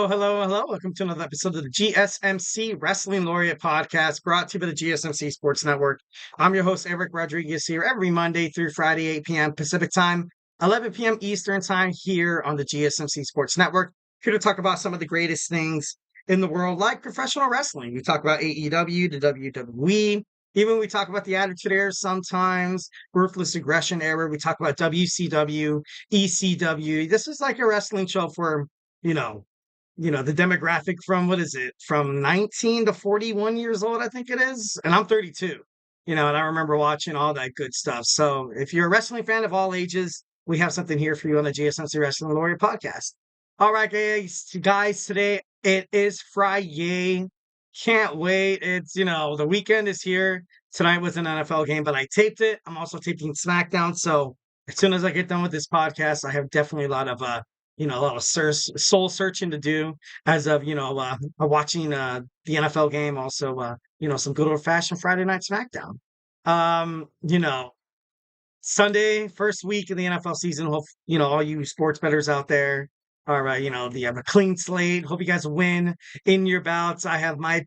Hello, hello, hello. Welcome to another episode of the GSMC Wrestling Laureate podcast brought to you by the GSMC Sports Network. I'm your host, Eric Rodriguez, here every Monday through Friday, 8 p.m. Pacific Time, 11 p.m. Eastern Time here on the GSMC Sports Network. Here to talk about some of the greatest things in the world, like professional wrestling. We talk about AEW, the WWE, even we talk about the Attitude Era sometimes, Ruthless Aggression Era. We talk about WCW, ECW. This is like a wrestling show for, you know, the demographic from what is it, from 19 to 41 years old, I think it is. And I'm 32, and I remember watching all that good stuff. So if you're a wrestling fan of all ages, we have something here for you on the GSMC Wrestling Laureate podcast. All right, guys, today it is Friday. Can't wait. It's, the weekend is here. Tonight was an NFL game, but I taped it. I'm also taping Smackdown. So as soon as I get done with this podcast, I have definitely a lot of soul searching to do as of watching the NFL game, also some good old fashioned Friday night SmackDown. um you know Sunday, first week of the NFL season. Hope all you sports bettors out there are you have a clean slate. Hope you guys win in your bouts. I have my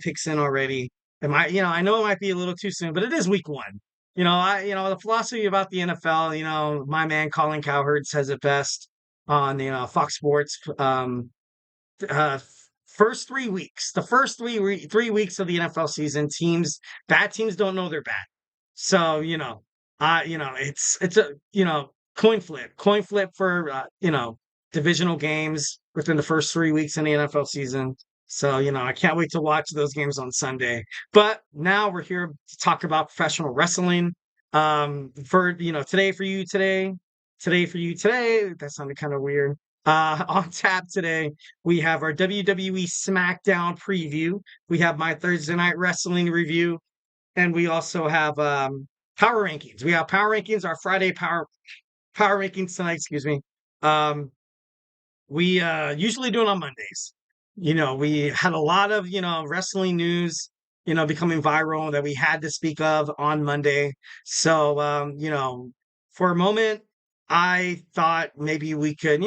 picks in already. And I know it might be a little too soon, but it is week one. The philosophy about the NFL, my man Colin Cowherd says it best on Fox Sports. Uh, First 3 weeks, the first 3 weeks of the NFL season, bad teams don't know they're bad. So it's a coin flip for divisional games within the first 3 weeks in the NFL season. So I can't wait to watch those games on Sunday. But now we're here to talk about professional wrestling. For today for you today. That sounded kind of weird. On tap today, we have our WWE Smackdown preview. We have my Thursday night wrestling review, and we also have power rankings. We have power rankings, our Friday power rankings tonight. Excuse me. Um, we usually do it on Mondays. We had a lot of wrestling news becoming viral that we had to speak of on Monday. So for a moment, I thought maybe we could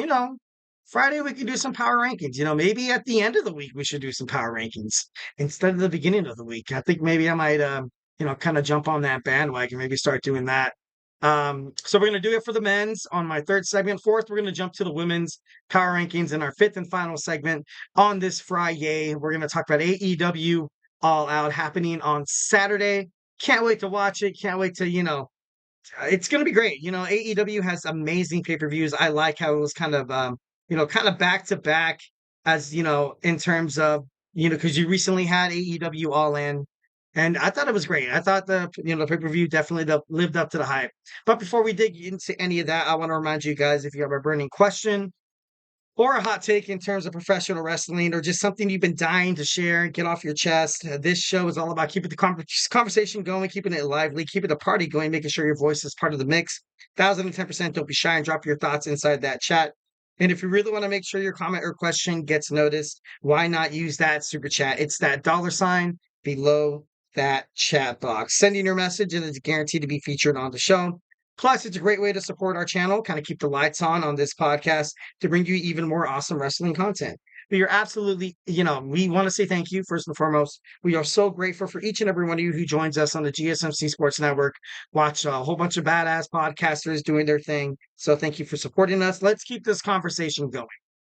Friday we could do some power rankings. Maybe at the end of the week we should do some power rankings instead of the beginning of the week. I think maybe I might kind of jump on that bandwagon, maybe start doing that. So we're going to do it for the men's on my third segment. Fourth, we're going to jump to the women's power rankings in our fifth and final segment on this Friday. We're going to talk about AEW All Out happening on Saturday. Can't wait to watch it. Can't wait to, it's going to be great. AEW has amazing pay-per-views. I like how it was kind of back to back, as, in terms of, because you recently had AEW All In. And I thought it was great. I thought the pay-per-view definitely lived up to the hype. But before we dig into any of that, I want to remind you guys, if you have a burning question or a hot take in terms of professional wrestling, or just something you've been dying to share and get off your chest, this show is all about keeping the conversation going, keeping it lively, keeping the party going, making sure your voice is part of the mix. 1,010%. Don't be shy and drop your thoughts inside that chat. And if you really want to make sure your comment or question gets noticed, why not use that super chat? It's that $ below that chat box. Sending your message and it's guaranteed to be featured on the show. Plus, it's a great way to support our channel, kind of keep the lights on this podcast to bring you even more awesome wrestling content. But you're absolutely, we want to say thank you first and foremost. We are so grateful for each and every one of you who joins us on the GSMC Sports Network. Watch a whole bunch of badass podcasters doing their thing. So thank you for supporting us. Let's keep this conversation going.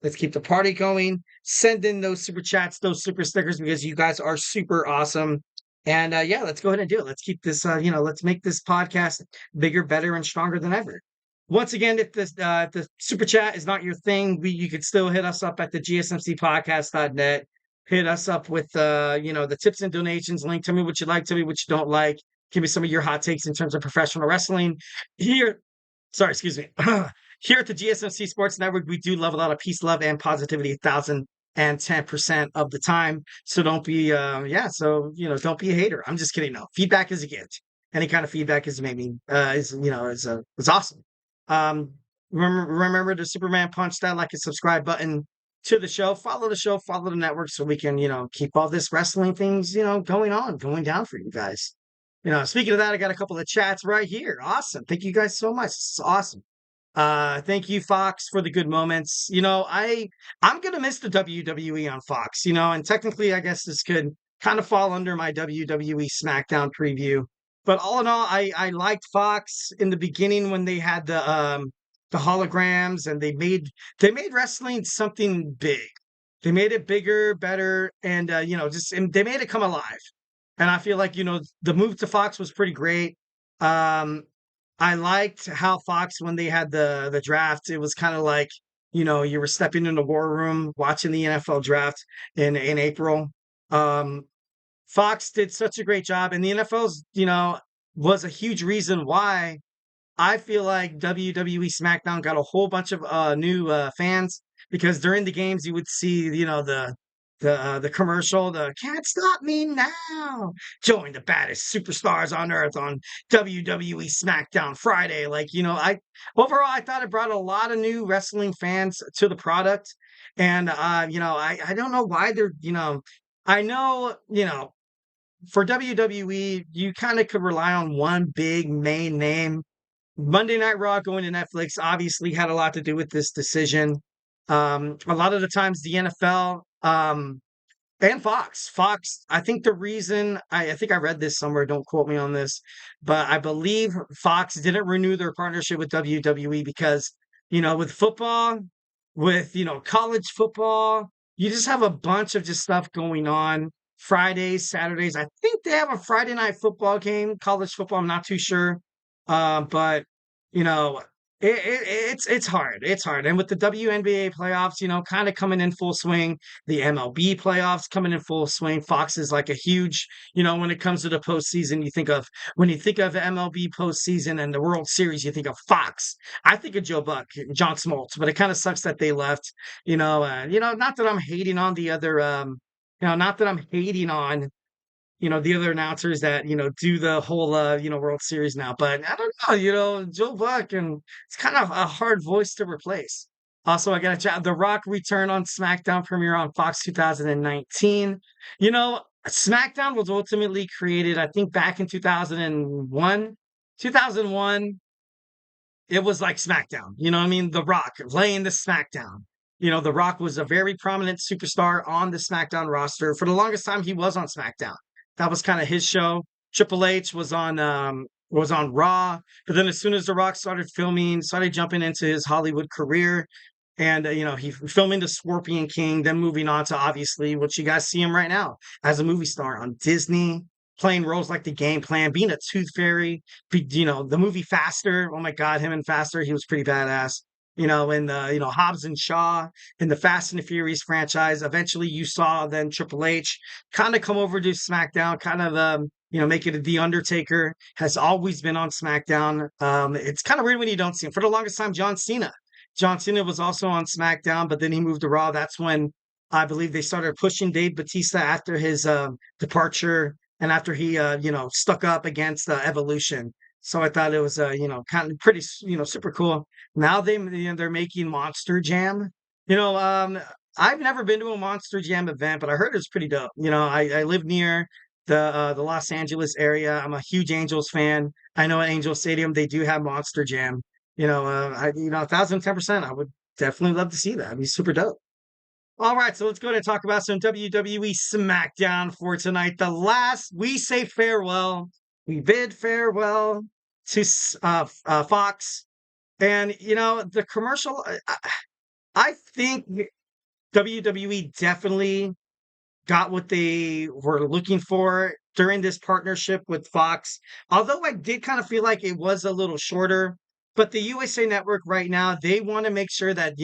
Let's keep the party going. Send in those super chats, those super stickers, because you guys are super awesome. And let's go ahead and do it. Let's keep this, let's make this podcast bigger, better, and stronger than ever. Once again, if the super chat is not your thing, you could still hit us up at the gsmcpodcast.net. Hit us up with the tips and donations link. Tell me what you like, tell me what you don't like. Give me some of your hot takes in terms of professional wrestling. Here at the GSMC Sports Network, we do love a lot of peace, love, and positivity. 1,010% of the time. So don't be don't be a hater. I'm just kidding. No, feedback is a gift. Any kind of feedback is awesome. Remember the Superman punch, that like and subscribe button to the show. Follow the show, follow the network, so we can keep all this wrestling things going down for you guys. Speaking of that, I got a couple of chats right here. Awesome. Thank you guys so much. It's awesome. Thank you, Fox, for the good moments. I'm gonna miss the WWE on Fox, and technically I guess this could kind of fall under my WWE Smackdown preview. But all in all, I liked Fox in the beginning when they had the holograms and they made wrestling something big. They made it bigger, better, and and they made it come alive. And I feel like, the move to Fox was pretty great. Um, I liked how Fox, when they had the draft, it was kind of like, you were stepping in the war room watching the NFL draft in April. Um, Fox did such a great job, and the NFL's, was a huge reason why I feel like WWE SmackDown got a whole bunch of new fans because during the games you would see, the commercial, the "Can't Stop Me Now," join the baddest superstars on earth on WWE SmackDown Friday. Like, I overall I thought it brought a lot of new wrestling fans to the product, and I don't know why they're I know for WWE you kind of could rely on one big main name. Monday Night Raw going to Netflix obviously had a lot to do with this decision. A lot of the times the NFL and Fox, I think the reason I think I read this somewhere, don't quote me on this, but I believe Fox didn't renew their partnership with WWE because, with football, with college football, you just have a bunch of just stuff going on. Fridays, Saturdays. I think they have a Friday night football game, college football. I'm not too sure. But you know, it's hard. It's hard. And with the WNBA playoffs, kind of coming in full swing, the MLB playoffs coming in full swing. Fox is like a huge, when it comes to the postseason, when you think of MLB postseason and the World Series, you think of Fox. I think of Joe Buck, John Smoltz, but it kind of sucks that they left. Not that I'm hating on the other, not that I'm hating on the other announcers that, do the whole, World Series now. But I don't know, Joe Buck, and it's kind of a hard voice to replace. Also, I got to chat. The Rock return on SmackDown premiere on Fox 2019. SmackDown was ultimately created, I think, back in 2001. 2001, it was like SmackDown. You know what I mean? The Rock laying the SmackDown. The Rock was a very prominent superstar on the SmackDown roster. For the longest time, he was on SmackDown. That was kind of his show. Triple H was on Raw, but then as soon as The Rock started jumping into his Hollywood career, and he filming the Scorpion King, then moving on to obviously what you guys see him right now as a movie star on Disney, playing roles like the Game Plan, being a Tooth Fairy, the movie Faster. Oh my God, him and Faster, he was pretty badass. In the Hobbs and Shaw in the Fast and the Furious franchise. Eventually, you saw then Triple H kind of come over to SmackDown, kind of make it The Undertaker has always been on SmackDown. It's kind of weird when you don't see him. For the longest time, John Cena. John Cena was also on SmackDown, but then he moved to Raw. That's when I believe they started pushing Dave Batista after his departure and after he, stuck up against Evolution. So I thought it was, kind of pretty, super cool. Now they're making Monster Jam. I've never been to a Monster Jam event, but I heard it's pretty dope. I live near the Los Angeles area. I'm a huge Angels fan. I know at Angel Stadium they do have Monster Jam. 1,010%. I would definitely love to see that. It'd be super dope. All right, so let's go ahead and talk about some WWE SmackDown for tonight. The last, we say farewell. We bid farewell to Fox. And, the commercial, I think WWE definitely got what they were looking for during this partnership with Fox. Although I did kind of feel like it was a little shorter, but the USA Network right now, they want to make sure that,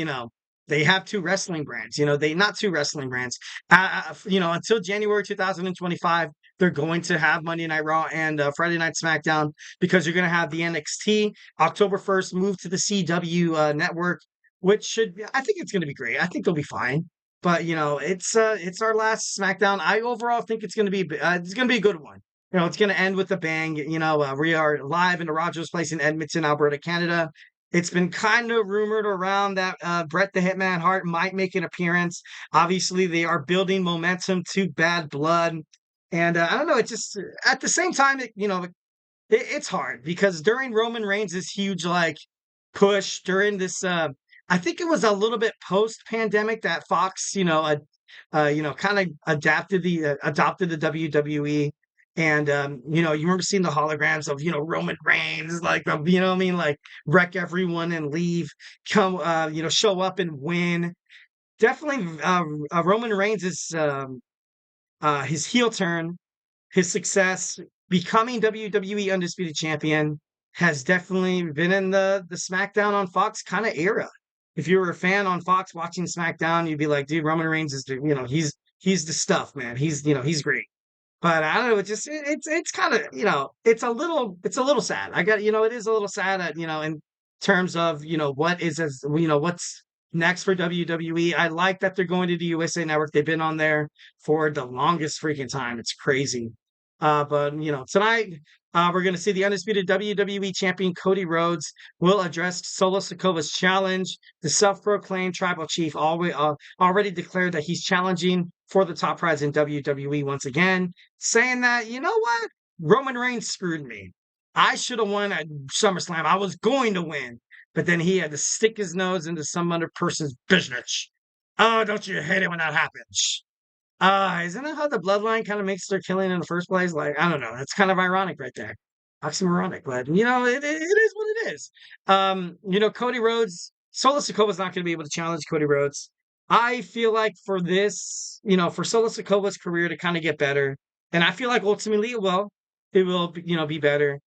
they have two wrestling brands, they not two wrestling brands. Until January 2025, they're going to have Monday Night Raw and Friday Night SmackDown because you're going to have the NXT October 1st move to the CW network, which I think it's going to be great. I think they'll be fine. But it's our last SmackDown. I overall think it's going to be a good one. It's going to end with a bang. We are live in the Rogers Place in Edmonton, Alberta, Canada. It's been kind of rumored around that Bret the Hitman Hart might make an appearance. Obviously, they are building momentum to Bad Blood, and I don't know. It's just at the same time, it's hard because during Roman Reigns' huge push during this. I think it was a little bit post pandemic that Fox, kind of adopted the WWE. And you remember seeing the holograms of Roman Reigns, like what I mean, like wreck everyone and leave, come show up and win. Definitely, Roman Reigns is his heel turn, his success, becoming WWE Undisputed Champion has definitely been in the SmackDown on Fox kind of era. If you were a fan on Fox watching SmackDown, you'd be like, dude, Roman Reigns is he's the stuff, man. He's great. But I don't know, it's kind of, it's a little sad. It is a little sad that, in terms of, what's next for WWE. I like that they're going to the USA Network. They've been on there for the longest freaking time. It's crazy. But tonight we're going to see the undisputed WWE champion Cody Rhodes will address Solo Sikoa's challenge. The self-proclaimed tribal chief already declared that he's challenging for the top prize in WWE once again, saying that, you know what? Roman Reigns screwed me. I should have won at SummerSlam. I was going to win, but then he had to stick his nose into some other person's business. Oh, don't you hate it when that happens? Isn't that how the bloodline kind of makes their killing in the first place? Like, I don't know. That's kind of ironic right there. Oxymoronic, but it is what it is. Cody Rhodes, Solo Sikoa's not going to be able to challenge Cody Rhodes. I feel like for this, for Solo Sikoa's career to kind of get better, and I feel like ultimately it will, be better.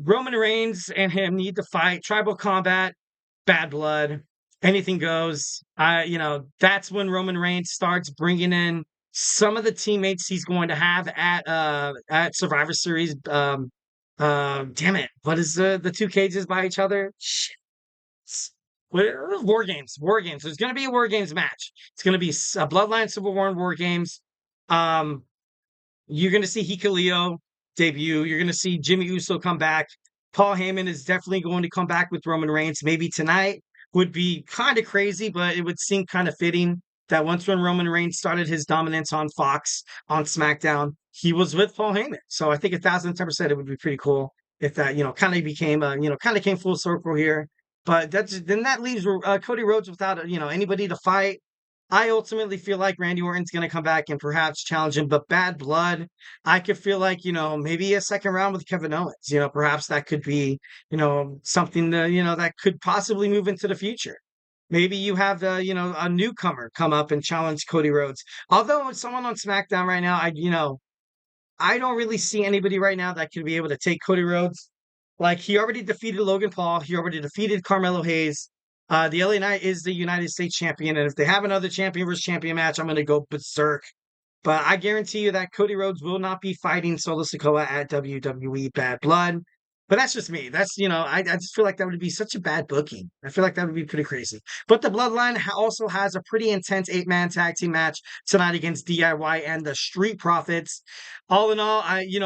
Roman Reigns and him need to fight tribal combat, bad blood, anything goes. That's when Roman Reigns starts bringing in some of the teammates he's going to have at Survivor Series. Damn it, what is the two cages by each other? Shit. War Games. War Games. There's going to be a War Games match. It's going to be a Bloodline Civil War and War Games. You're going to see Hikuleo debut. You're going to see Jimmy Uso come back. Paul Heyman is definitely going to come back with Roman Reigns. Maybe tonight would be kind of crazy, but it would seem kind of fitting that once when Roman Reigns started his dominance on Fox, on SmackDown, he was with Paul Heyman. So I think 1,010% it would be pretty cool if that, kind of became, kind of came full circle here. But then that leaves Cody Rhodes without, anybody to fight. I ultimately feel like Randy Orton's going to come back and perhaps challenge him, but bad blood. I could feel like, maybe a second round with Kevin Owens, perhaps that could be, something that, that could possibly move into the future. Maybe you have, a newcomer come up and challenge Cody Rhodes. Although someone on SmackDown right now, I don't really see anybody right now that could be able to take Cody Rhodes. Like, he already defeated Logan Paul. He already defeated Carmelo Hayes. The LA Knight is the United States champion, and if they have another champion versus champion match, I'm going to go berserk. But I guarantee you that Cody Rhodes will not be fighting Solo Sikoa at WWE Bad Blood. But that's just me. That's, I just feel like that would be such a bad booking. I feel like that would be pretty crazy. But the Bloodline also has a pretty intense 8-man tag team match tonight against DIY and the Street Profits. All in all,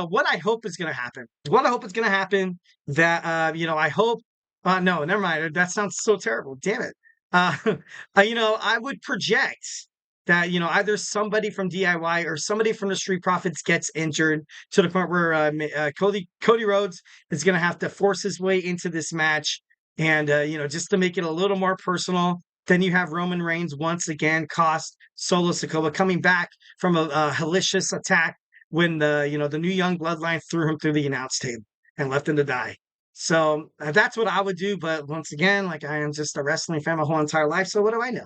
what I hope is going to happen. What I hope is going to happen that, I hope no, never mind. That sounds so terrible. Damn it. I would project that, either somebody from DIY or somebody from the Street Profits gets injured to the point where Cody Rhodes is going to have to force his way into this match. And, just to make it a little more personal, then you have Roman Reigns once again cost Solo Sikoa coming back from a hellacious attack when the new Young Bloodline threw him through the announce table and left him to die. So that's what I would do. But once again, like, I am just a wrestling fan my whole entire life. So what do I know?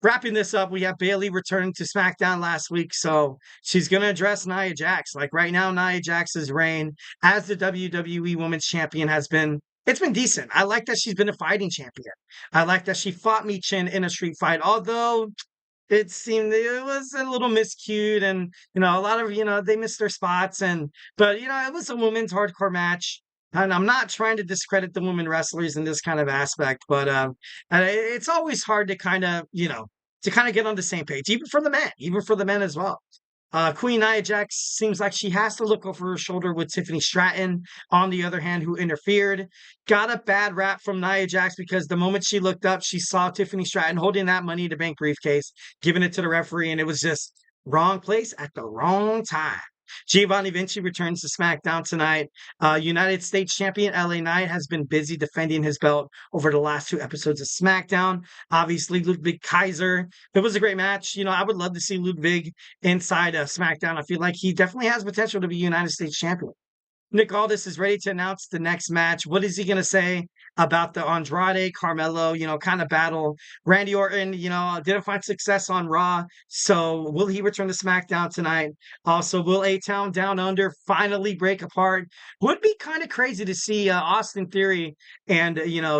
Wrapping this up, we have Bayley returning to SmackDown last week. So she's going to address Nia Jax. Like, right now, Nia Jax's reign as the WWE Women's Champion it's been decent. I like that she's been a fighting champion. I like that she fought Michin in a street fight, although it seemed it was a little miscued and, a lot of, they missed their spots. But it was a women's hardcore match. And I'm not trying to discredit the women wrestlers in this kind of aspect, but it's always hard to kind of, get on the same page, even for the men as well. Queen Nia Jax seems like she has to look over her shoulder with Tiffany Stratton, on the other hand, who interfered. Got a bad rap from Nia Jax because the moment she looked up, she saw Tiffany Stratton holding that Money in the Bank briefcase, giving it to the referee, and it was just wrong place at the wrong time. Giovanni Vinci returns to SmackDown tonight. United States champion LA Knight has been busy defending his belt over the last 2 episodes of SmackDown. Obviously, Ludwig Kaiser. It was a great match. I would love to see Ludwig inside SmackDown. I feel like he definitely has potential to be United States champion. Nick Aldis is ready to announce the next match. What is he going to say about the Andrade Carmelo, kind of battle? Randy Orton, didn't find success on Raw. So will he return to SmackDown tonight? Also, will A-Town Down Under finally break apart? Would be kind of crazy to see Austin Theory and,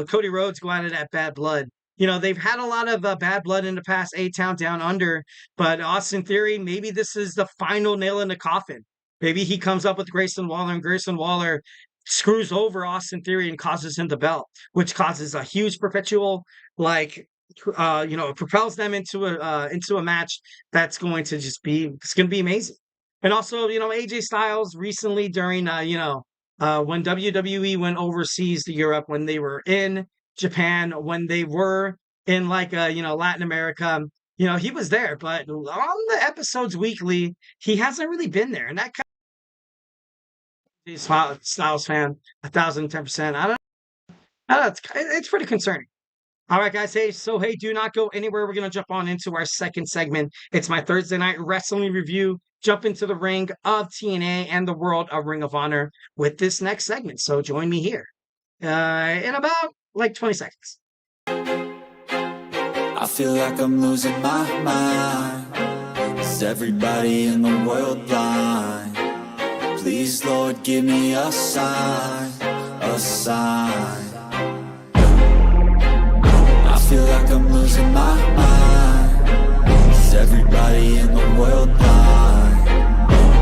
Cody Rhodes go at it at Bad Blood. They've had a lot of bad blood in the past, A-Town Down Under, but Austin Theory, maybe this is the final nail in the coffin. Maybe he comes up with Grayson Waller, and Grayson Waller screws over Austin Theory and causes him the belt, which causes a huge perpetual, it propels them into a match that's going to it's going to be amazing. And also, AJ Styles recently during, when WWE went overseas to Europe, when they were in Japan, when they were in Latin America, he was there, but on the episodes weekly, he hasn't really been there. And that Styles fan, 1,010%. I don't know. It's pretty concerning. All right, guys. Hey, do not go anywhere. We're going to jump on into our second segment. It's my Thursday night wrestling review. Jump into the ring of TNA and the world of Ring of Honor with this next segment. So join me here in about 20 seconds. I feel like I'm losing my mind. Is everybody in the world blind? Please, Lord, give me a sign, a sign. I feel like I'm losing my mind. Is everybody in the world blind?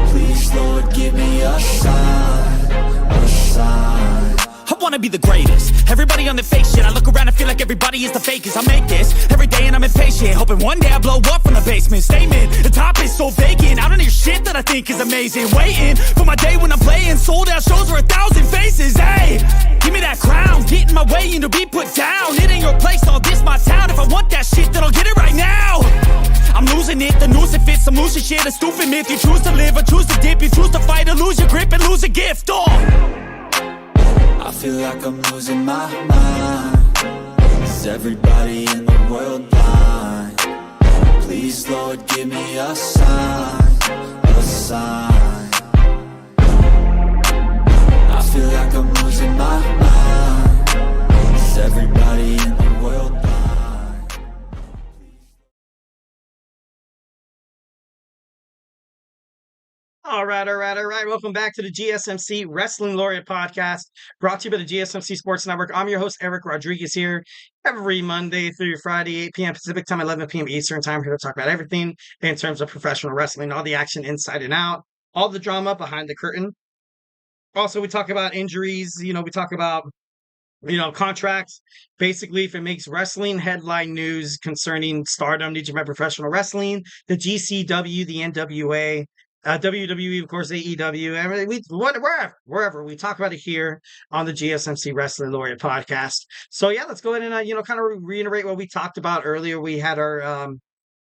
Please, Lord, give me a sign, a sign. I wanna be the greatest. Everybody on the fake shit. I look around and feel like everybody is the fakest. I make this every day and I'm impatient, hoping one day I blow up from the basement. Statement, the top is so vacant. I don't hear shit that I think is amazing. Waiting for my day when I'm playing sold out shows for 1,000 faces. Hey, give me that crown, get in my way and to be put down. It ain't your place, all this my town. If I want that shit, then I'll get it right now. I'm losing it, the noose it fits. I'm losing shit, a stupid myth. You choose to live or choose to dip. You choose to fight or lose your grip and lose a gift. I feel like I'm losing my mind. Is everybody in the world blind? Please, Lord, give me a sign, a sign. I feel like I'm losing my mind. Is everybody in the world blind? All right. Welcome back to the GSMC Wrestling Laureate podcast, brought to you by the GSMC Sports Network. I'm your host, Eric Rodriguez, here every Monday through Friday, 8 p.m. Pacific time, 11 p.m. Eastern time, here to talk about everything in terms of professional wrestling, all the action inside and out, all the drama behind the curtain. Also, we talk about injuries, we talk about contracts. Basically, if it makes wrestling headline news concerning Stardom, New Japan Professional Wrestling, the GCW, the NWA, WWE, of course, AEW, wherever we talk about it here on the GSMC Wrestling Laureate podcast. So yeah, let's go ahead and kind of reiterate what we talked about earlier. We had our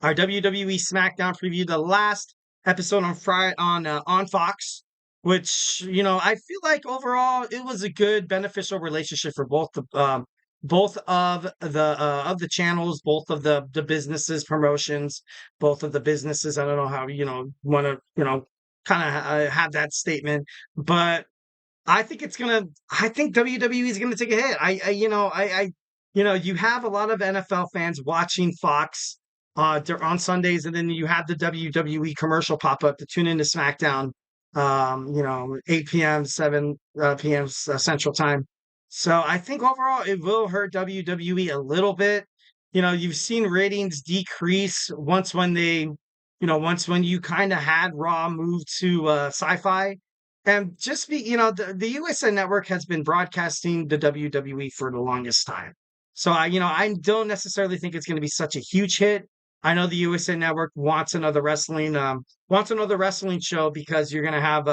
WWE Smackdown preview, the last episode on Friday on Fox, which I feel like overall it was a good beneficial relationship for both of the channels, both of the businesses, promotions, both of the businesses. I don't know how want to kind of have that statement, but I think WWE is gonna take a hit. You have a lot of NFL fans watching Fox on Sundays, and then you have the WWE commercial pop up to tune into SmackDown 8 p.m., 7 p.m. Central Time. So I think overall it will hurt WWE a little bit. You've seen ratings decrease once when you kind of had Raw move to Sci-Fi. And just the USA Network has been broadcasting the WWE for the longest time. So I don't necessarily think it's going to be such a huge hit. I know the USA Network wants another wrestling show because you're going to have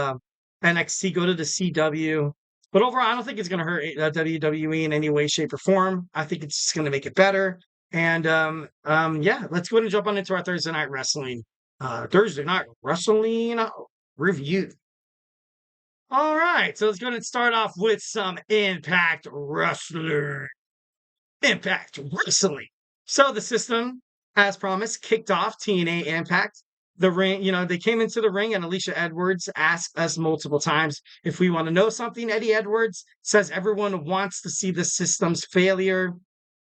NXT go to the CW. But overall, I don't think it's going to hurt WWE in any way, shape, or form. I think it's just going to make it better. And let's go ahead and jump on into our Thursday night wrestling. review. All right, so let's go ahead and start off with some Impact Wrestling. Impact Wrestling. So the system, as promised, kicked off TNA Impact. The ring, they came into the ring, and Alicia Edwards asked us multiple times if we want to know something. Eddie Edwards says everyone wants to see the system's failure,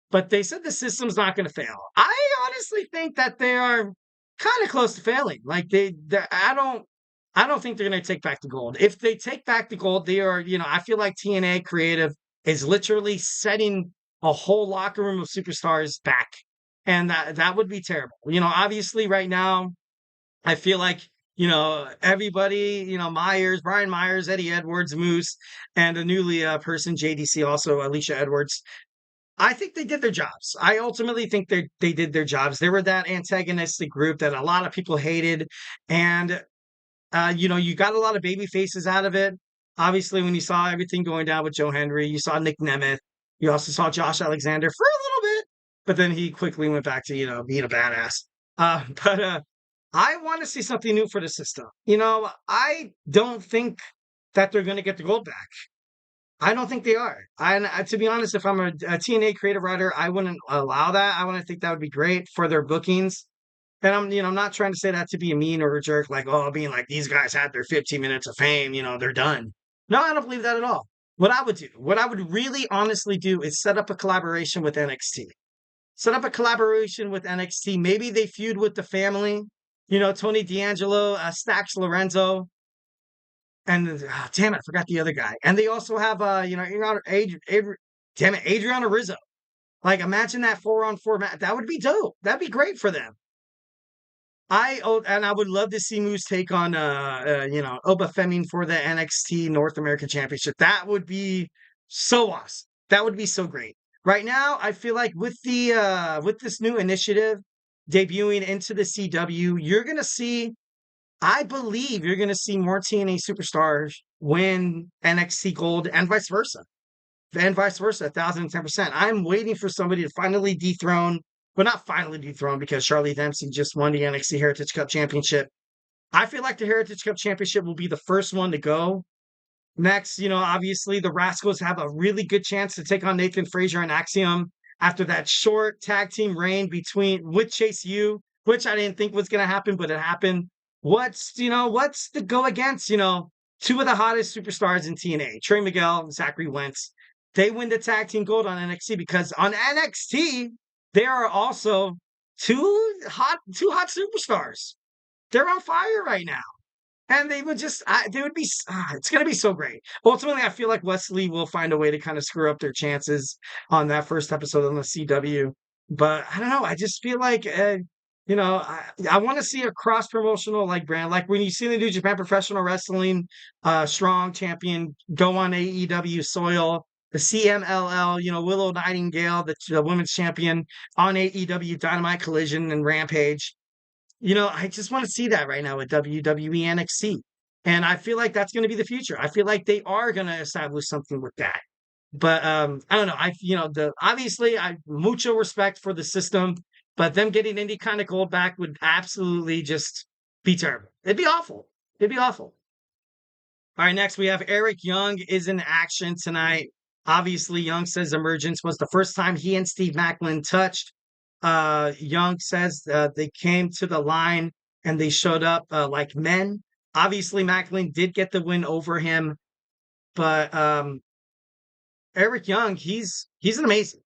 but they said the system's not going to fail. I honestly think that they are kind of close to failing. Like I don't think they're going to take back the gold. If they take back the gold, they are, I feel like TNA Creative is literally setting a whole locker room of superstars back. And that would be terrible. Obviously right now, I feel like, everybody, Brian Myers, Eddie Edwards, Moose, and a newly person, JDC, also Alicia Edwards. I think they did their jobs. I ultimately think they did their jobs. They were that antagonistic group that a lot of people hated. And, you got a lot of baby faces out of it. Obviously, when you saw everything going down with Joe Hendry, you saw Nick Nemeth. You also saw Josh Alexander for a little bit, but then he quickly went back to, being a badass. But I want to see something new for the system. I don't think that they're going to get the gold back. I don't think they are. And to be honest, if I'm a TNA creative writer, I wouldn't allow that. I wouldn't think that would be great for their bookings. And I'm not trying to say that to be a mean or a jerk, like, being like, these guys had their 15 minutes of fame, they're done. No, I don't believe that at all. What I would really honestly do is set up a collaboration with NXT. Set up a collaboration with NXT. Maybe they feud with the family, Tony D'Angelo, Stax Lorenzo, and damn it, I forgot the other guy. And they also have, Adriana Rizzo. Like, imagine that 4-on-4 match. That would be dope. That'd be great for them. I would love to see Moose take on, Oba Femi for the NXT North American Championship. That would be so awesome. That would be so great. Right now, I feel like with this new initiative debuting into the CW, I believe you're going to see more TNA superstars win NXT Gold and vice versa. 1,010%. I'm waiting for somebody to finally dethrone, but not finally dethrone because Charlie Dempsey just won the NXT Heritage Cup Championship. I feel like the Heritage Cup Championship will be the first one to go. Next, obviously the Rascals have a really good chance to take on Nathan Frazier and Axiom after that short tag team reign with Chase U, which I didn't think was going to happen, but it happened. What's the go against, two of the hottest superstars in TNA, Trey Miguel and Zachary Wentz. They win the tag team gold on NXT because on NXT, there are also two hot superstars. They're on fire right now. And they would it's going to be so great. Ultimately, I feel like Wesley will find a way to kind of screw up their chances on that first episode on the CW. But I don't know. I just feel like, I want to see a cross-promotional brand. Like when you see the New Japan Professional Wrestling Strong Champion go on AEW soil, the CMLL, Willow Nightingale, the Women's Champion on AEW Dynamite Collision and Rampage. I just want to see that right now with WWE NXT. And I feel like that's going to be the future. I feel like they are going to establish something with that. But I don't know. Obviously I mucho respect for the system, but them getting any kind of gold back would absolutely just be terrible. It'd be awful. All right, next we have Eric Young is in action tonight. Obviously, Young says Emergence was the first time he and Steve Macklin touched. Young says they came to the line and they showed up like men. Obviously, Macklin did get the win over him, but Eric Young, he's amazing.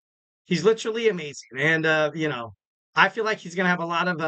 He's literally amazing, and I feel like he's gonna have a lot of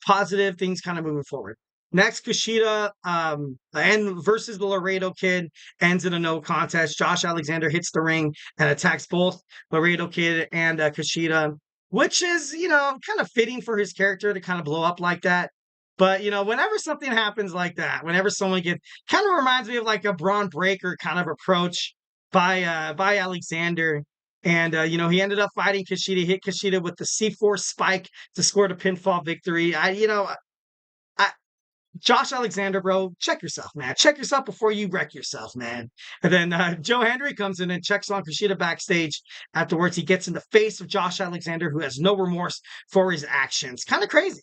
positive things kind of moving forward. Next, Kushida and versus the Laredo Kid ends in a no contest. Josh Alexander hits the ring and attacks both Laredo Kid and Kushida, which is, kind of fitting for his character to kind of blow up like that. But, whenever something happens like that, whenever someone kind of reminds me of like a Braun Breaker kind of approach by Alexander. And, he ended up fighting Kushida, hit Kushida with the C4 spike to score the pinfall victory. Josh Alexander, bro, check yourself, man. Check yourself before you wreck yourself, man. And then Joe Hendry comes in and checks on Kushida backstage. Afterwards, he gets in the face of Josh Alexander, who has no remorse for his actions. Kind of crazy.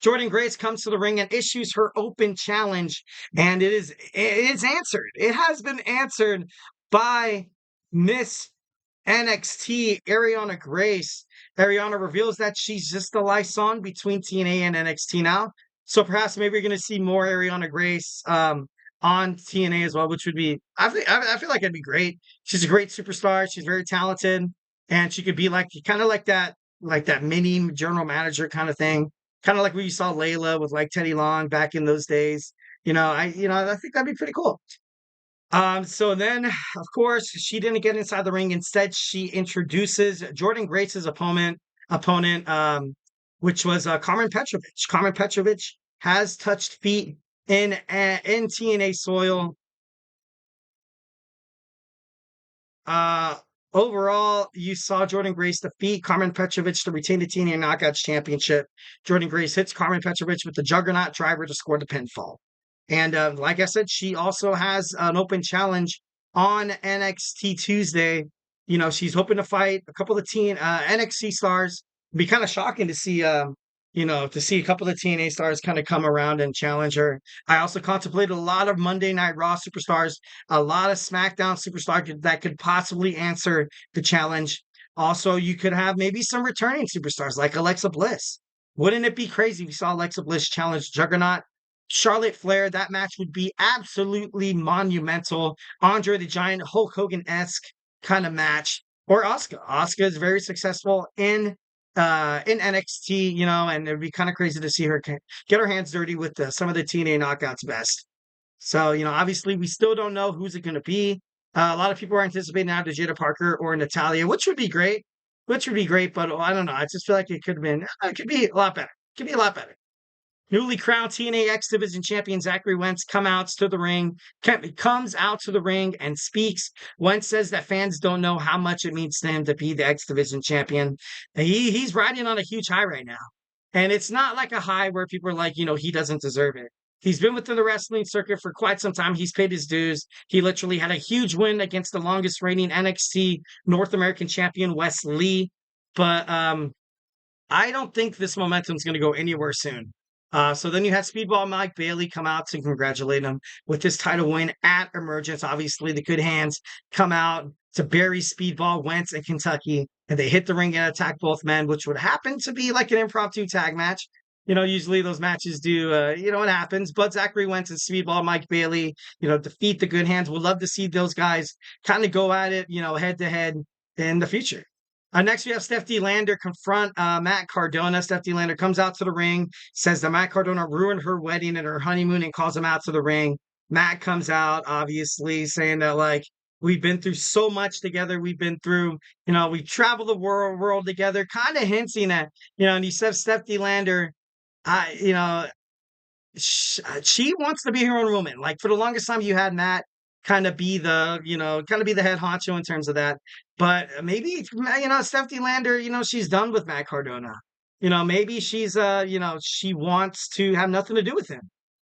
Jordynne Grace comes to the ring and issues her open challenge, and it's answered. It has been answered by Miss NXT, Ariana Grace. Ariana reveals that she's just a liaison between TNA and NXT now. So perhaps maybe you're going to see more Ariana Grace on TNA as well, which would be, I feel like it'd be great. She's a great superstar. She's very talented, and she could be like kind of like that mini general manager kind of thing, kind of like we saw Layla with like Teddy Long back in those days. I think that'd be pretty cool. So then, of course, she didn't get inside the ring. Instead, she introduces Jordynne Grace's opponent, which was Carmen Petrovic. Carmen Petrovic has touched feet in TNA soil. Overall, you saw Jordynne Grace defeat Carmen Petrovic to retain the TNA Knockouts Championship. Jordynne Grace hits Carmen Petrovic with the Juggernaut driver to score the pinfall. And like I said, she also has an open challenge on NXT Tuesday. She's hoping to fight a couple of NXT stars. It'd be kind of shocking to see, to see a couple of TNA stars kind of come around and challenge her. I also contemplated a lot of Monday Night Raw superstars, a lot of SmackDown superstars that could possibly answer the challenge. Also, you could have maybe some returning superstars like Alexa Bliss. Wouldn't it be crazy if you saw Alexa Bliss challenge Juggernaut? Charlotte Flair, that match would be absolutely monumental. Andre the Giant, Hulk Hogan-esque kind of match. Or Asuka. Asuka is very successful in NXT, and it'd be kind of crazy to see her get her hands dirty with some of the TNA Knockouts best. So, obviously we still don't know who's it going to be. A lot of people are anticipating now Jada Parker or Natalia, which would be great. But I don't know. I just feel like it could be a lot better. Could be a lot better. Newly crowned TNA X Division champion Zachary Wentz comes out to the ring and speaks. Wentz says that fans don't know how much it means to him to be the X Division champion. He's riding on a huge high right now. And it's not like a high where people are like, he doesn't deserve it. He's been within the wrestling circuit for quite some time. He's paid his dues. He literally had a huge win against the longest reigning NXT North American champion, Wes Lee. But I don't think this momentum is going to go anywhere soon. So then you had Speedball Mike Bailey come out to congratulate him with his title win at Emergence. Obviously, the Good Hands come out to bury Speedball, Wentz, and Kentucky, and they hit the ring and attack both men, which would happen to be like an impromptu tag match. Usually those matches do, what happens. But Zachary Wentz and Speedball Mike Bailey, defeat the Good Hands. We'd love to see those guys kind of go at it, head to head in the future. Next, we have Stephanie Lander confront Matt Cardona. Stephanie Lander comes out to the ring, says that Matt Cardona ruined her wedding and her honeymoon and calls him out to the ring. Matt comes out, obviously, saying that, we've been through so much together. We've been through, we've traveled the world together, kind of hinting at, and he says Stephanie Lander, she wants to be her own woman. Like, for the longest time, you had Matt kind of be the head honcho in terms of that. But maybe, Stephanie Lander, she's done with Matt Cardona. Maybe she's, she wants to have nothing to do with him.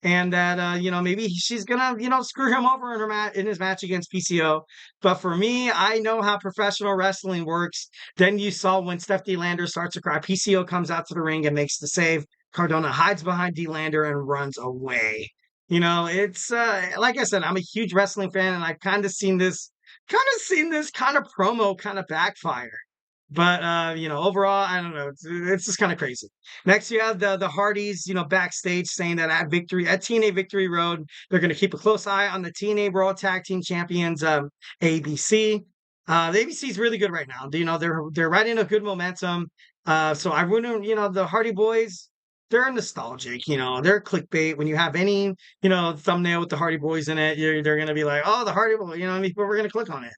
And that, maybe she's going to, screw him over in his match against PCO. But for me, I know how professional wrestling works. Then you saw when Stephanie Lander starts to cry, PCO comes out to the ring and makes the save. Cardona hides behind D. Lander and runs away. It's like I said, I'm a huge wrestling fan, and I've kind of seen this kind of promo kind of backfire. But overall, I don't know. It's just kind of crazy. Next, you have the Hardys, backstage saying that at TNA Victory Road, they're going to keep a close eye on the TNA World Tag Team Champions, ABC. The ABC is really good right now. They're riding a good momentum. So I wouldn't, the Hardy Boys, they're nostalgic, they're clickbait. When you have any, thumbnail with the Hardy Boys in it, they're going to be like, oh, the Hardy Boys, but we're going to click on it.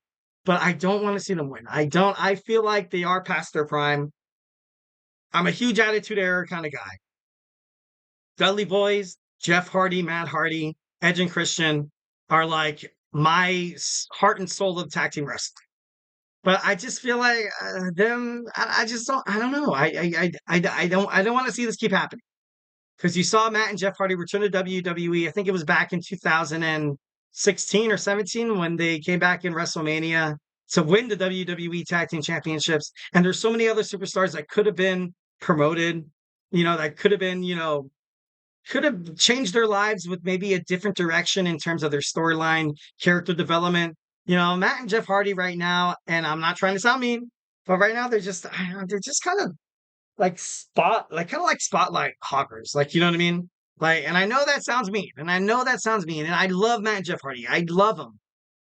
But I don't want to see them win. I feel like they are past their prime. I'm a huge Attitude Era kind of guy. Dudley Boys, Jeff Hardy, Matt Hardy, Edge and Christian are like my heart and soul of tag team wrestling. But I just feel like them. I just don't. I don't know. I don't want to see this keep happening, because you saw Matt and Jeff Hardy return to WWE. I think it was back in 2016 or 17 when they came back in WrestleMania to win the WWE Tag Team Championships. And there's so many other superstars that could have been promoted that could have been, could have changed their lives with maybe a different direction in terms of their storyline, character development. Matt and Jeff Hardy right now, and I'm not trying to sound mean, but right now they're just kind of like spotlight hoggers. Like, you know what I mean? Like, and I know that sounds mean, and I love Matt and Jeff Hardy. I love them.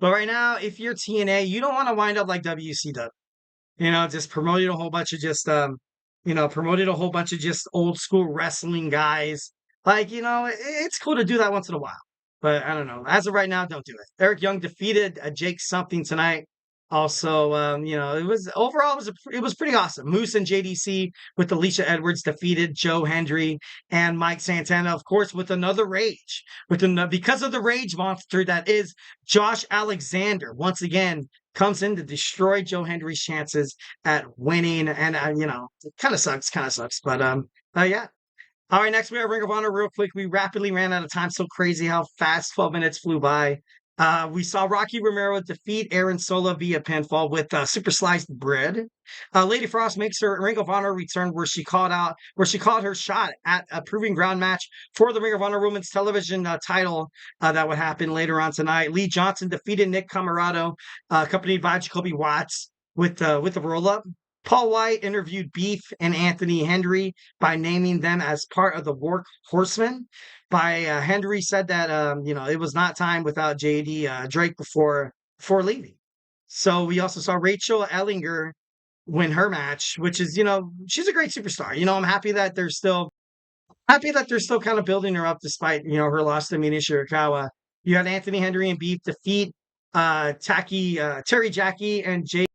But right now, if you're TNA, you don't want to wind up like WCW. Just promoted a whole bunch of just old school wrestling guys. Like, it's cool to do that once in a while. But I don't know. As of right now, don't do it. Eric Young defeated Jake something tonight. Also, it was pretty awesome. Moose and JDC with Alicia Edwards defeated Joe Hendry and Mike Santana, of course, with another rage. Because of the rage monster that is Josh Alexander. Once again, comes in to destroy Joe Hendry's chances at winning. And, it kind of sucks. But, yeah. All right, next we have Ring of Honor real quick. We rapidly ran out of time. So crazy how fast 12 minutes flew by. We saw Rocky Romero defeat Aaron Sola via pinfall with super sliced bread. Lady Frost makes her Ring of Honor return where she called her shot at a proving ground match for the Ring of Honor Women's Television title that would happen later on tonight. Lee Johnson defeated Nick Camarado, accompanied by Jacoby Watts with the roll up. Paul White interviewed Beef and Anthony Henry by naming them as part of the Work Horsemen. Henry said that it was not time without JD Drake before leaving. So we also saw Rachel Ellinger win her match, which is she's a great superstar. I'm happy that they're still kind of building her up despite her loss to Mina Shirakawa. You had Anthony Henry and Beef defeat Terry Jackie and Jay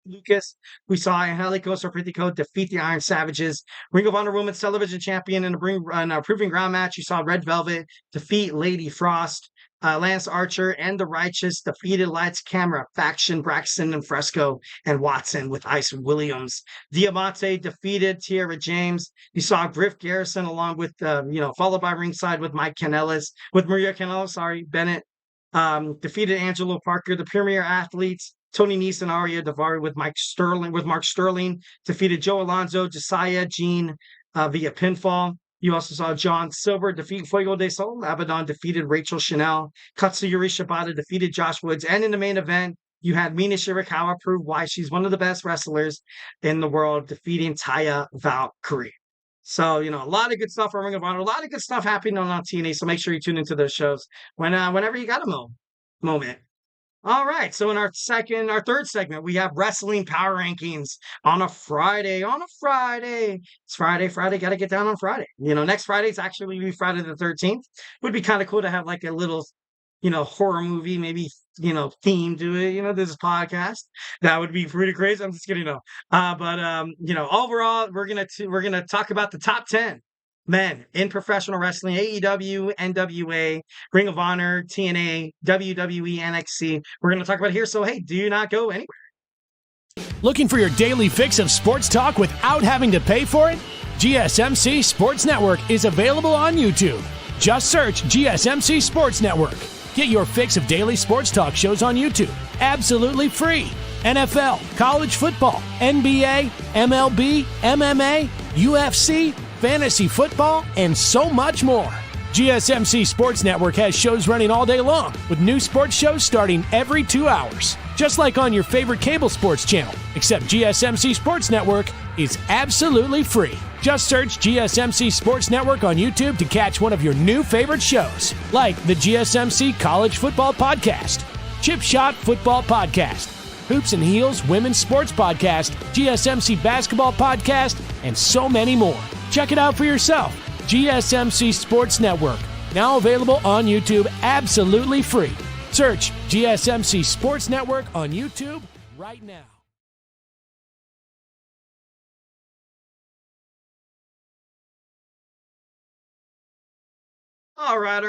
Lucas. We saw Angelico Sorpretico defeat the Iron Savages. Ring of Honor Women's Television Champion in a proving ground match. You saw Red Velvet defeat Lady Frost. Lance Archer and the Righteous defeated Lights Camera Faction, Braxton and Fresco and Watson with Ice Williams. Diamante defeated Tierra James. You saw Griff Garrison along with followed by ringside with Maria Kanellis, Bennett. Defeated Angelo Parker. The Premier Athletes Tony Nese and Aria Davari with Mark Sterling defeated Joe Alonzo, Josiah Jean via pinfall. You also saw John Silver defeat Fuego de Sol. Abaddon defeated Rachel Chanel. Katsuyori Shibata defeated Josh Woods. And in the main event, you had Mina Shirakawa prove why she's one of the best wrestlers in the world, defeating Taya Valkyrie. So, a lot of good stuff on Ring of Honor, a lot of good stuff happening on TNA. So make sure you tune into those shows whenever you got a moment. All right, so in our third segment, we have Wrestling Power Rankings on a Friday. It's Friday, got to get down on Friday. Next Friday is actually be Friday the 13th. Would be kind of cool to have like a little, horror movie, maybe, theme to it, this podcast. That would be pretty crazy. I'm just kidding, no. Overall, we're going to talk about the top 10 men in professional wrestling: AEW, NWA, Ring of Honor, TNA, WWE, NXT. We're going to talk about it here. So, hey, do not go anywhere. Looking for your daily fix of sports talk without having to pay for it? GSMC Sports Network is available on YouTube. Just search GSMC Sports Network. Get your fix of daily sports talk shows on YouTube, absolutely free. NFL, college football, NBA, MLB, MMA, UFC, fantasy football, and so much more. GSMC Sports Network has shows running all day long, with new sports shows starting every 2 hours. Just like on your favorite cable sports channel, except GSMC Sports Network is absolutely free. Just search GSMC Sports Network on YouTube to catch one of your new favorite shows, like the GSMC College Football Podcast, Chip Shot Football Podcast, Hoops and Heels Women's Sports Podcast, GSMC Basketball Podcast, and so many more. Check it out for yourself. GSMC Sports Network, now available on YouTube absolutely free. Search GSMC Sports Network on YouTube right now. All right.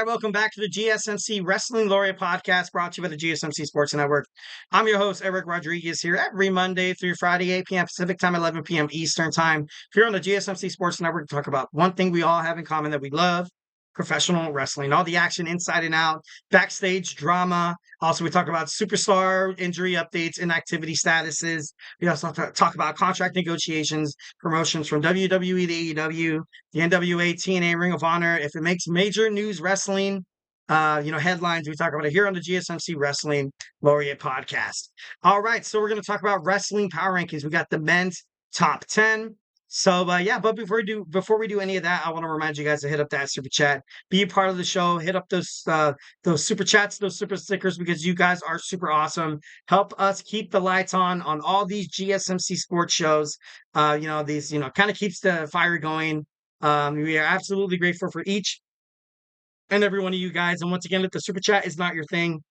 Welcome back to the GSMC Wrestling Laureate podcast, brought to you by the GSMC Sports Network. I'm your host, Eric Rodriguez, here every Monday through Friday, 8 p.m. Pacific Time, 11 p.m. Eastern Time. Here on the GSMC Sports Network, we talk about one thing we all have in common that we love: professional wrestling, all the action inside and out, backstage drama. Also, we talk about superstar injury updates, inactivity statuses. We also talk about contract negotiations, promotions from WWE to AEW, the NWA, TNA, Ring of Honor. If it makes major news wrestling, headlines, we talk about it here on the GSMC Wrestling Laureate podcast. All right, so we're going to talk about wrestling power rankings. We got the men's top 10. So, but before we do any of that, I want to remind you guys to hit up that super chat, be a part of the show, hit up those super chats, those super stickers, because you guys are super awesome. Help us keep the lights on all these GSMC sports shows. Kind of keeps the fire going. We are absolutely grateful for each and every one of you guys. And once again, if the super chat is not your thing,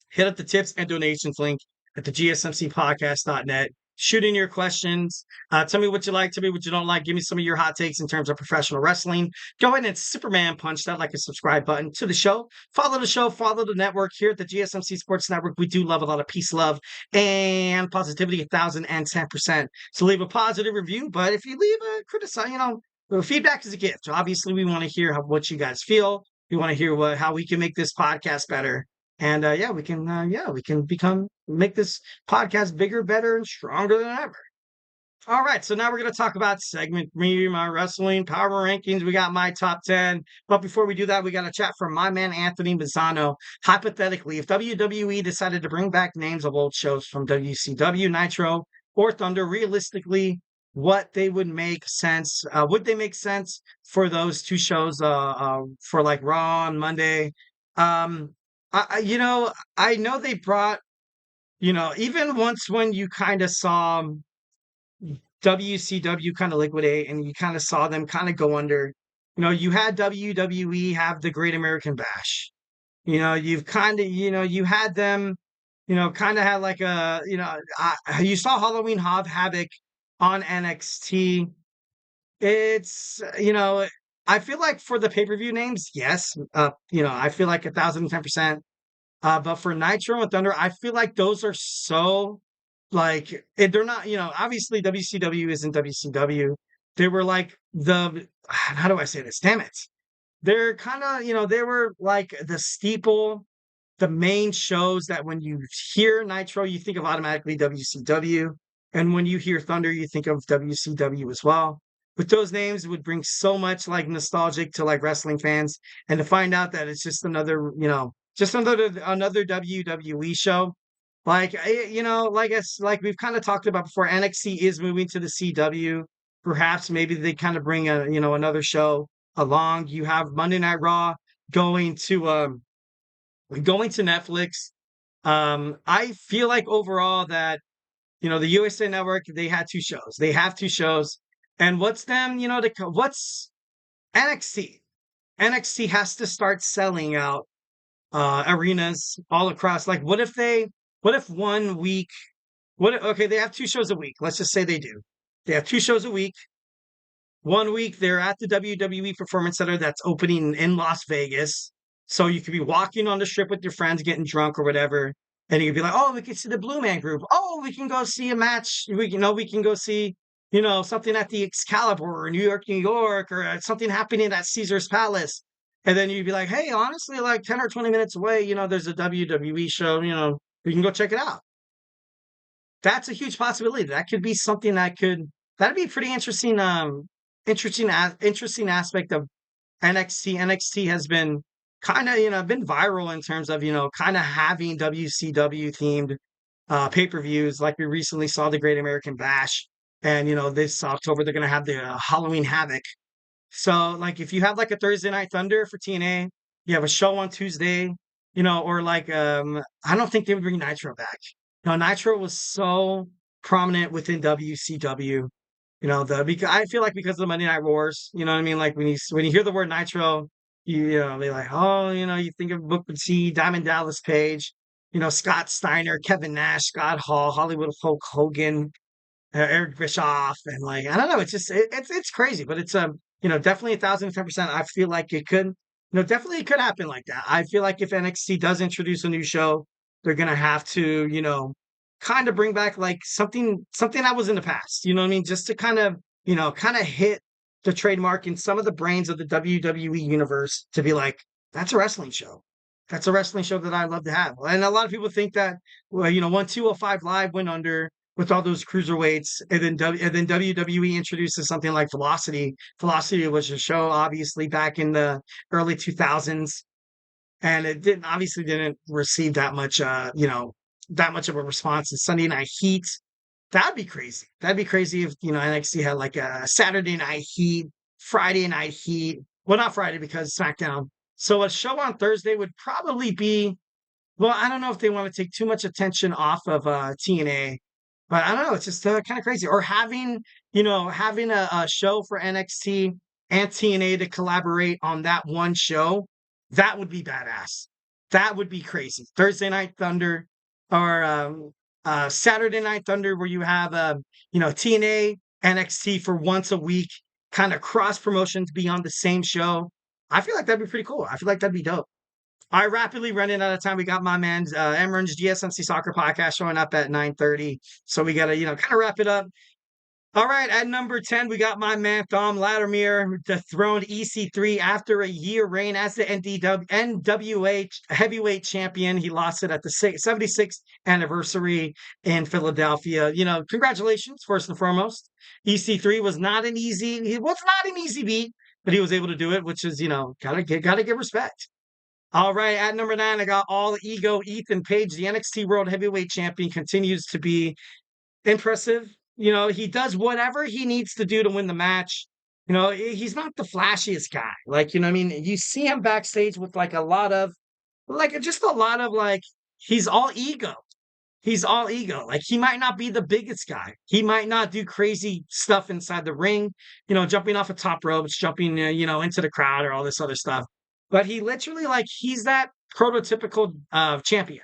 hit up the tips and donations link at the gsmcpodcast.net. Shoot in your questions. Tell me what you like. Tell me what you don't like. Give me some of your hot takes in terms of professional wrestling. Go ahead and Superman punch that like a subscribe button to the show. Follow the show. Follow the network here at the GSMC Sports Network. We do love a lot of peace, love, and positivity 1,010%. So leave a positive review. But if you leave a criticism, feedback is a gift. Obviously, we want to hear what you guys feel. We want to hear how we can make this podcast better. And we can make this podcast bigger, better, and stronger than ever. All right, so now we're going to talk about segment 3, my wrestling power rankings. We got my top 10. But before we do that, we got a chat from my man, Anthony Mazzano. Hypothetically, if WWE decided to bring back names of old shows from WCW, Nitro, or Thunder, realistically, what they would make sense? Would they make sense for those two shows for like Raw on Monday? I know they brought, even once when you kind of saw WCW kind of liquidate and you kind of saw them kind of go under, you had WWE have the Great American Bash. You've kind of, you had them, kind of had like you saw Halloween Havoc on NXT. It's, I feel like for the pay-per-view names, yes, I feel like 1,010%. But for Nitro and Thunder, I feel like those are so they're not, obviously WCW isn't WCW. They were like how do I say this? Damn it. They're kind of, they were like the steeple, the main shows that when you hear Nitro, you think of automatically WCW. And when you hear Thunder, you think of WCW as well. But those names would bring so much like nostalgic to like wrestling fans, and to find out that it's just another, another WWE show. Like we've kind of talked about before, NXT is moving to the CW. Perhaps maybe they kind of bring another show along. You have Monday Night Raw going to Netflix. I feel like overall that the USA Network, they had two shows. They have two shows. And what's NXT? NXT has to start selling out arenas all across. Like, what if 1 week, they have two shows a week. Let's just say they do. They have two shows a week. 1 week, they're at the WWE Performance Center that's opening in Las Vegas. So you could be walking on the strip with your friends, getting drunk or whatever. And you could be like, oh, we can see the Blue Man Group. Oh, we can go see a match. We can go see, something at the Excalibur or New York, or something happening at Caesar's Palace. And then you'd be like, hey, honestly, like 10 or 20 minutes away, there's a WWE show, we can go check it out. That's a huge possibility. That could be something that'd be a pretty interesting aspect of NXT. NXT has been kind of, been viral in terms of, kind of having WCW themed pay-per-views. Like we recently saw the Great American Bash, and, this October, they're going to have the Halloween Havoc. So like, if you have like a Thursday Night Thunder for TNA, you have a show on Tuesday, or like, I don't think they would bring Nitro back. Nitro was so prominent within WCW, I feel like because of the Monday Night Wars, you know what I mean? Like when you hear the word Nitro, they're like, oh, you think of Booker T, Diamond Dallas Page, Scott Steiner, Kevin Nash, Scott Hall, Hollywood Hulk Hogan, Eric Bischoff, and like, I don't know, it's just it's crazy, but it's definitely 1,010%. I feel like it could, definitely it could happen like that. I feel like if NXT does introduce a new show, they're gonna have to, kind of bring back like something that was in the past. You know what I mean? Just to kind of hit the trademark in some of the brains of the WWE universe to be like, that's a wrestling show. That's a wrestling show that I love to have. And a lot of people think that, well, when 205 Live went under with all those cruiserweights, and then WWE introduces something like Velocity. Velocity was a show, obviously, back in the early 2000s, and it didn't receive that much, that much of a response. And Sunday Night Heat, that'd be crazy. That'd be crazy if NXT had like a Saturday Night Heat, Friday Night Heat. Well, not Friday because SmackDown. So a show on Thursday would probably be, well, I don't know if they want to take too much attention off of TNA, but I don't know. It's just kind of crazy. Or having a show for NXT and TNA to collaborate on that one show, that would be badass. That would be crazy. Thursday Night Thunder or Saturday Night Thunder, where you have TNA, NXT for once a week, kind of cross promotions be on the same show. I feel like that'd be pretty cool. I feel like that'd be dope. All right, rapidly running out of time. We got my man Emran's GSMC Soccer Podcast showing up at 9:30. So we got to, kind of wrap it up. All right, at number 10, we got my man Thom Latimer, dethroned EC3 after a year reign as the NWA heavyweight champion. He lost it at the 76th anniversary in Philadelphia. Congratulations, first and foremost. EC3 was not an easy beat, but he was able to do it, which is, gotta give respect. All right, at number 9, I got All Ego Ethan Page, the NXT World Heavyweight Champion, continues to be impressive. He does whatever he needs to do to win the match. He's not the flashiest guy. You see him backstage with like he's all ego. He's all ego. Like, he might not be the biggest guy. He might not do crazy stuff inside the ring, jumping off of top ropes, jumping, into the crowd or all this other stuff. But he literally, he's that prototypical champion.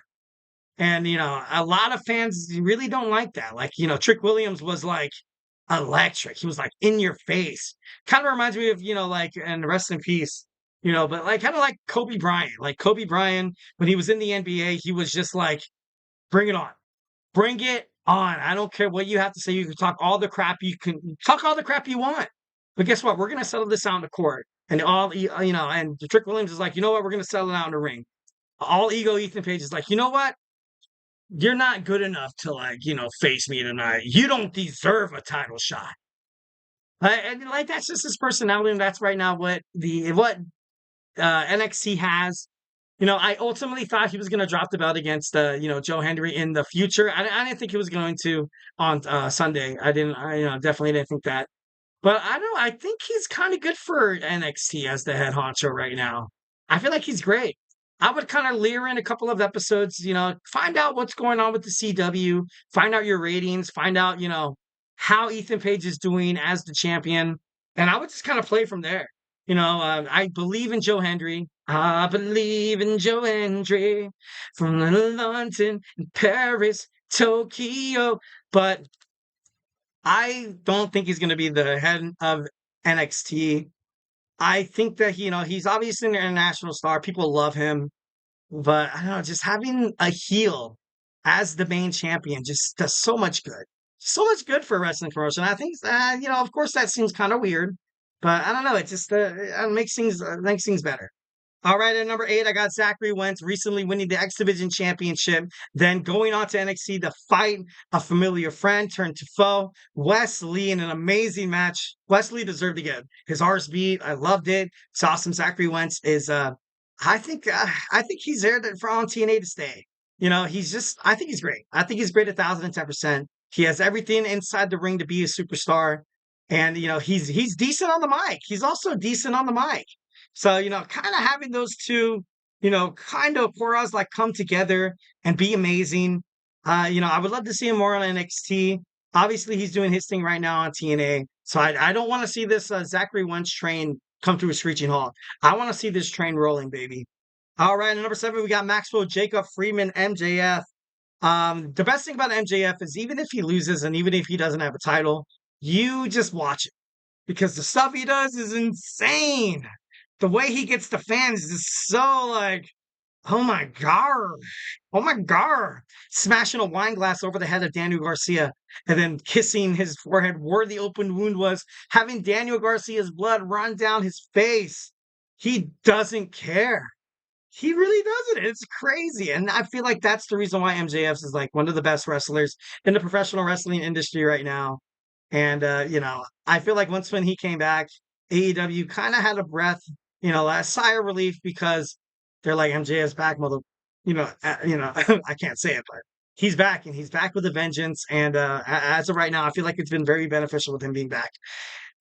And, a lot of fans really don't like that. Trick Williams was electric. He was in your face. Kind of reminds me of, and rest in peace, but kind of like Kobe Bryant. Like Kobe Bryant, when he was in the NBA, he was just bring it on. Bring it on. I don't care what you have to say. You can talk all the crap you want. But guess what? We're going to settle this out in the court. And and Trick Williams is like, you know what? We're going to settle it out in the ring. All Ego Ethan Page is like, you know what? You're not good enough to face me tonight. You don't deserve a title shot. And that's just his personality, and that's right now what NXT has. I ultimately thought he was going to drop the belt against Joe Hendry in the future. I didn't think he was going to on Sunday. I definitely didn't think that. But I think he's kind of good for NXT as the head honcho right now. I feel like he's great. I would kind of layer in a couple of episodes, find out what's going on with the CW, find out your ratings, find out, how Ethan Page is doing as the champion. And I would just kind of play from there. I believe in Joe Hendry. I believe in Joe Hendry from London, Paris, Tokyo. But I don't think he's going to be the head of NXT. I think that, he's obviously an international star. People love him. But I don't know, just having a heel as the main champion just does so much good. So much good for a wrestling promotion. I think, of course that seems kind of weird. But I don't know. It just makes things better. All right, at number 8, I got Zachary Wentz recently winning the X Division Championship, then going on to NXT to fight a familiar friend turned to foe, Wes Lee, in an amazing match. Wes Lee deserved to get his arse beat. I loved it. It's awesome. Zachary Wentz is, I think he's there for on TNA to stay. I think he's great. I think he's great 1,010%. He has everything inside the ring to be a superstar, and he's decent on the mic. He's also decent on the mic. So, kind of having those two, kind of Poras come together and be amazing. I would love to see him more on NXT. Obviously, he's doing his thing right now on TNA. So I don't want to see this Zachary Wentz train come to a screeching halt. I want to see this train rolling, baby. All right, at number 7, we got Maxwell Jacob Freeman, MJF. The best thing about MJF is even if he loses and even if he doesn't have a title, you just watch it. Because the stuff he does is insane. The way he gets the fans is so Oh my god. Oh my god. Smashing a wine glass over the head of Daniel Garcia and then kissing his forehead where the open wound was, having Daniel Garcia's blood run down his face. He doesn't care. He really doesn't. It's crazy. And I feel like that's the reason why MJF is like one of the best wrestlers in the professional wrestling industry right now. And I feel like once when he came back, AEW kind of had a breath, a sigh of relief because they're like MJF's back, I can't say it, but he's back and he's back with a vengeance. And as of right now, I feel like it's been very beneficial with him being back.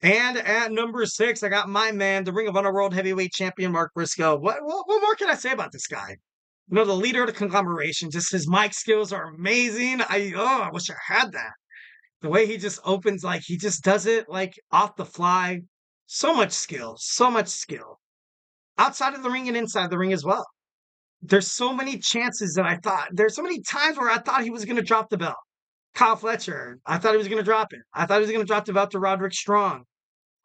And at number 6, I got my man, the Ring of Honor World Heavyweight Champion, Mark Briscoe. What more can I say about this guy? The leader of the conglomeration, just his mic skills are amazing. I wish I had that. The way he just opens, like he just does it like off the fly. So much skill, so much skill. Outside of the ring and inside the ring as well. There's so many chances that there's so many times where I thought he was going to drop the belt. Kyle Fletcher, I thought he was going to drop it. I thought he was going to drop the belt to Roderick Strong.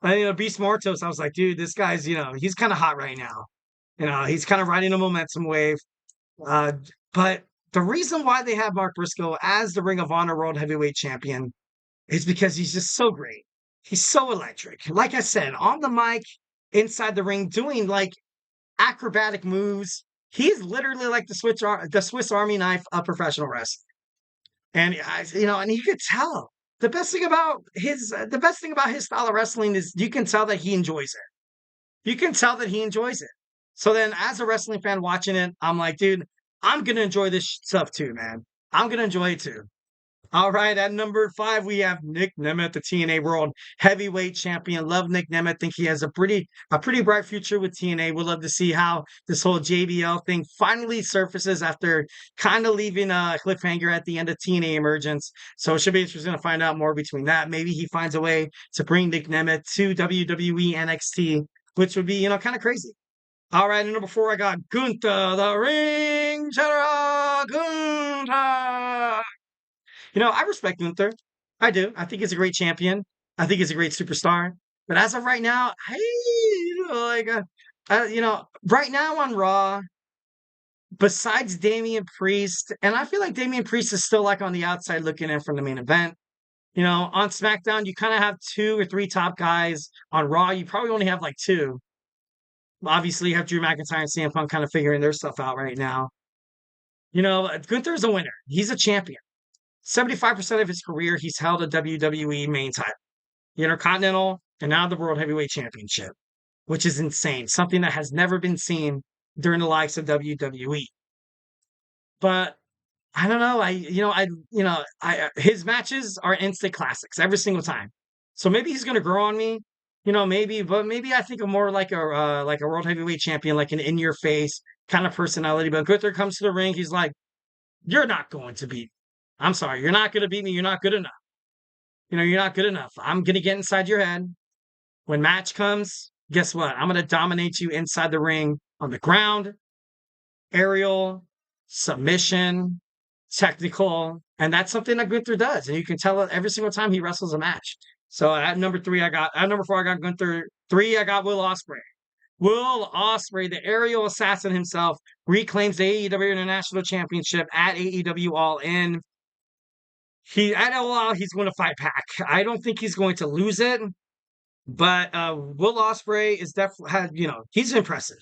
Beast Mortos, I was like, dude, this guy's, he's kind of hot right now. He's kind of riding a momentum wave. But the reason why they have Mark Briscoe as the Ring of Honor World Heavyweight Champion is because he's just so great. He's so electric. Like I said, on the mic, inside the ring, doing like acrobatic moves. He's literally like the Swiss Army knife of professional wrestling. And and you could tell the best thing about his style of wrestling is you can tell that he enjoys it. You can tell that he enjoys it. So then, as a wrestling fan watching it, I'm like, dude, I'm gonna enjoy this stuff too, man. I'm gonna enjoy it too. All right, at number 5, we have Nick Nemeth, the TNA World Heavyweight Champion. Love Nick Nemeth. Think he has a pretty bright future with TNA. We'll love to see how this whole JBL thing finally surfaces after kind of leaving a cliffhanger at the end of TNA Emergence. So it should be interesting to find out more between that. Maybe he finds a way to bring Nick Nemeth to WWE NXT, which would be, kind of crazy. All right, and number 4, I got Gunther, the Ring General Gunther. I respect Gunther. I do. I think he's a great champion. I think he's a great superstar. But as of right now, right now on Raw, besides Damian Priest, and I feel like Damian Priest is still like on the outside looking in from the main event. On SmackDown, you kind of have 2 or 3 top guys. On Raw, you probably only have like 2. Obviously, you have Drew McIntyre and CM Punk kind of figuring their stuff out right now. Gunther's a winner. He's a champion. 75% of his career, he's held a WWE main title, the Intercontinental, and now the World Heavyweight Championship, which is insane. Something that has never been seen during the likes of WWE. But I don't know. His matches are instant classics every single time. So maybe he's going to grow on me. Maybe I think of more like a World Heavyweight Champion, like an in-your-face kind of personality. But Gunther comes to the ring, he's like, "You're not going to beat me. I'm sorry, you're not going to beat me. You're not good enough. You're not good enough. I'm going to get inside your head. When match comes, guess what? I'm going to dominate you inside the ring on the ground, aerial, submission, technical. And that's something that Gunther does. And you can tell it every single time he wrestles a match. So at number 4, I got Gunther. 3, I got Will Ospreay. Will Ospreay, the aerial assassin himself, reclaims the AEW International Championship at AEW All In. At All Out, he's going to fight Pac. I don't think he's going to lose it, but Will Ospreay is definitely he's impressive.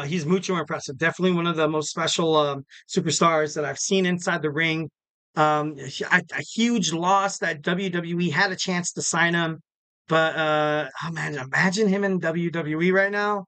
He's mucho impressive. Definitely one of the most special superstars that I've seen inside the ring. A huge loss that WWE had a chance to sign him, but man, imagine him in WWE right now.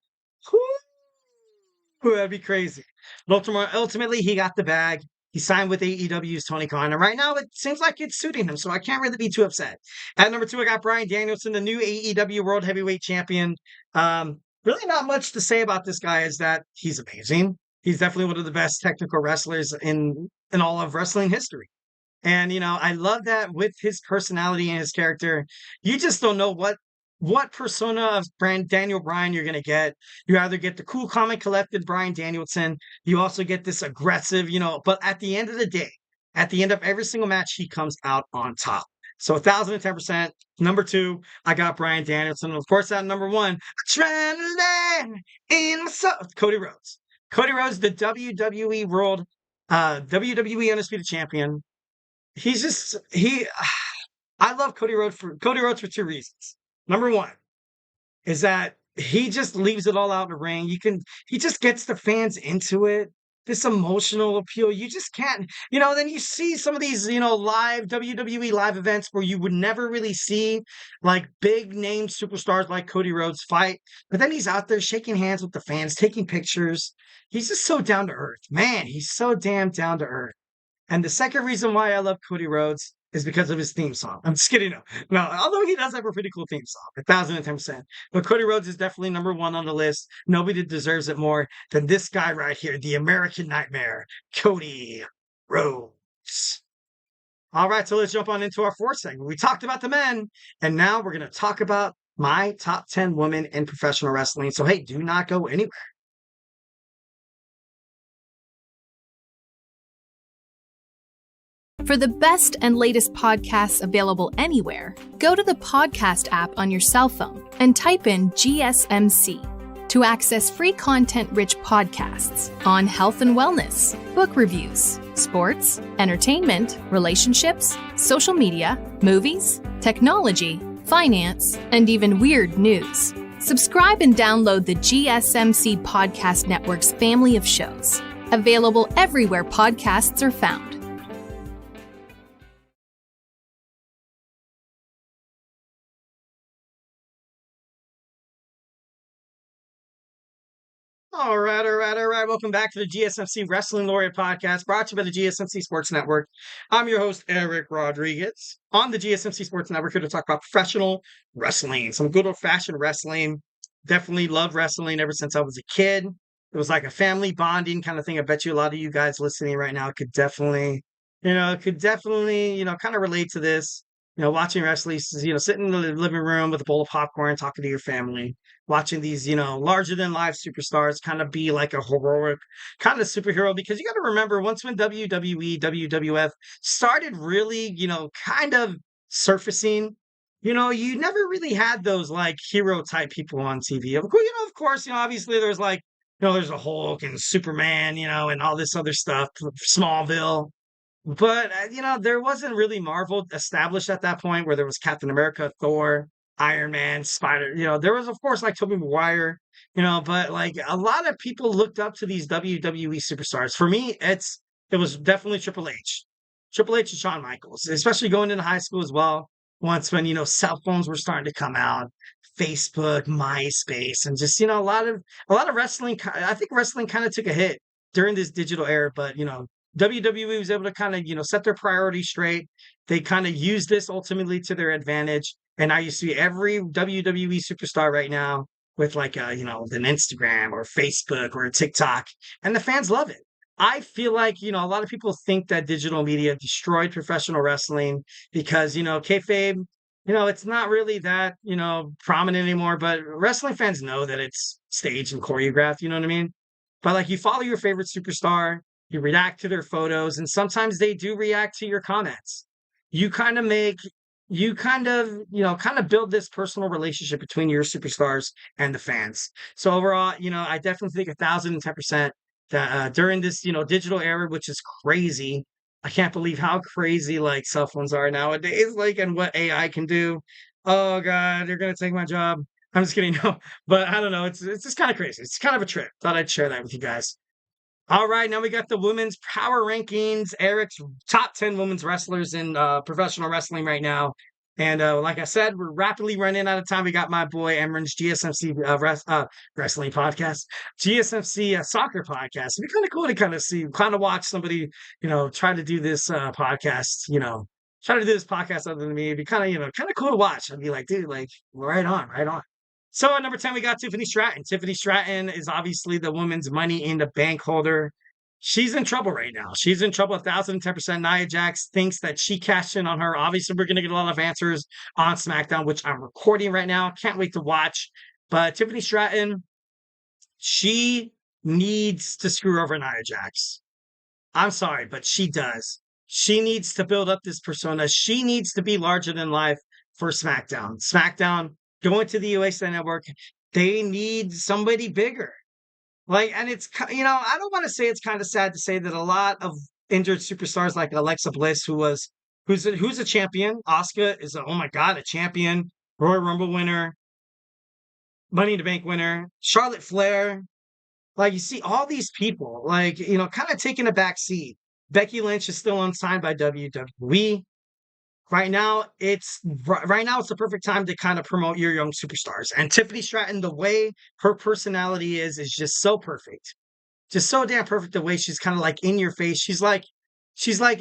Whew, that'd be crazy. But ultimately, he got the bag. He signed with AEW's Tony Khan, and right now it seems like it's suiting him, so I can't really be too upset. At number 2, I got Bryan Danielson, the new AEW World Heavyweight Champion. Really not much to say about this guy is that he's amazing. He's definitely one of the best technical wrestlers in all of wrestling history. And, I love that with his personality and his character, you just don't know what persona of Daniel Bryan you're going to get. You either get the cool, calm, and collected Bryan Danielson. You also get this aggressive, but at the end of the day, at the end of every single match, he comes out on top. So 1,010%. Number 2, I got Bryan Danielson. Of course, at number 1, adrenaline in my soul, Cody Rhodes. Cody Rhodes, the WWE Undisputed Champion. He's just I love Cody Rhodes for two reasons. Number one is that he just leaves it all out in the ring. He just gets the fans into it. This emotional appeal. You just can't, then you see some of these, live WWE live events where you would never really see like big name superstars like Cody Rhodes fight. But then he's out there shaking hands with the fans, taking pictures. He's just so down to earth. Man, he's so damn down to earth. And the second reason why I love Cody Rhodes is because of his theme song. I'm just kidding. No, although he does have a pretty cool theme song, 1010%. But Cody Rhodes is definitely number one on the list. Nobody deserves it more than this guy right here, the American Nightmare, Cody Rhodes. All right, so let's jump on into our fourth segment. We talked about the men, and now we're going to talk about my top 10 women in professional wrestling. So, hey, do not go anywhere. For the best and latest podcasts available anywhere, go to the podcast app on your cell phone and type in GSMC to access free content-rich podcasts on health and wellness, book reviews, sports, entertainment, relationships, social media, movies, technology, finance, and even weird news. Subscribe and download the GSMC Podcast Network's family of shows, available everywhere podcasts are found. All right. Welcome back to the GSMC Wrestling Laureate podcast, brought to you by the GSMC Sports Network. I'm your host, Eric Rodriguez, on the GSMC Sports Network, here to talk about professional wrestling, some good old-fashioned wrestling. Definitely love wrestling ever since I was a kid. It was like a family bonding kind of thing. I bet you a lot of you guys listening right now could definitely, kind of relate to this. Watching wrestling, sitting in the living room with a bowl of popcorn, talking to your family, watching these, larger than life superstars kind of be like a heroic kind of superhero. Because you got to remember, once when WWE, WWF started really, kind of surfacing, you never really had those like hero type people on TV. Of course, obviously there's like, there's a Hulk and Superman, and all this other stuff, Smallville. But, there wasn't really Marvel established at that point where there was Captain America, Thor, Iron Man, Spider. There was, of course, like Tobey Maguire, but like a lot of people looked up to these WWE superstars. For me, it was definitely Triple H. Triple H and Shawn Michaels, especially going into high school as well. Once when, cell phones were starting to come out, Facebook, MySpace, and just, a lot of wrestling. I think wrestling kind of took a hit during this digital era, but, WWE was able to kind of, set their priorities straight. They kind of used this ultimately to their advantage. And now you see every WWE superstar right now with like an Instagram or Facebook or a TikTok, and the fans love it. I feel like, a lot of people think that digital media destroyed professional wrestling because, kayfabe, it's not really that, prominent anymore, but wrestling fans know that it's staged and choreographed, you know what I mean? But like you follow your favorite superstar, you react to their photos, and sometimes they do react to your comments. You kind of build this personal relationship between your superstars and the fans. So overall, I definitely think 1010% that during this, digital era, which is crazy. I can't believe how crazy like cell phones are nowadays, like, and what AI can do. Oh God, they're gonna take my job. I'm just kidding. No, but I don't know. It's just kind of crazy. It's kind of a trip. Thought I'd share that with you guys. All right, now we got the women's power rankings. Eric's top 10 women's wrestlers in professional wrestling right now. And like I said, we're rapidly running out of time. We got my boy Emran's GSMC wrestling podcast, GSMC soccer podcast. It'd be kind of cool to kind of watch somebody, try to do this podcast, try to do this podcast other than me. It'd be kind of, kind of cool to watch. I'd be like, dude, like, right on, right on. So at number 10, we got Tiffany Stratton. Tiffany Stratton is obviously the women's Money in the Bank holder. She's in trouble right now. She's in trouble 1010%. Nia Jax thinks that she cashed in on her. Obviously, we're going to get a lot of answers on SmackDown, which I'm recording right now. Can't wait to watch. But Tiffany Stratton, she needs to screw over Nia Jax. I'm sorry, but she does. She needs to build up this persona. She needs to be larger than life for SmackDown. SmackDown, going to the USA Network, they need somebody bigger. Like, and it's I don't want to say it's kind of sad to say that a lot of injured superstars like Alexa Bliss, who's a champion, Asuka is oh my god, a champion, Royal Rumble winner, Money in the Bank winner, Charlotte Flair. Like you see all these people, like kind of taking a back seat. Becky Lynch is still unsigned by WWE. Right now it's the perfect time to kind of promote your young superstars. And Tiffany Stratton, the way her personality is just so perfect. Just so damn perfect the way she's kind of like in your face. She's like,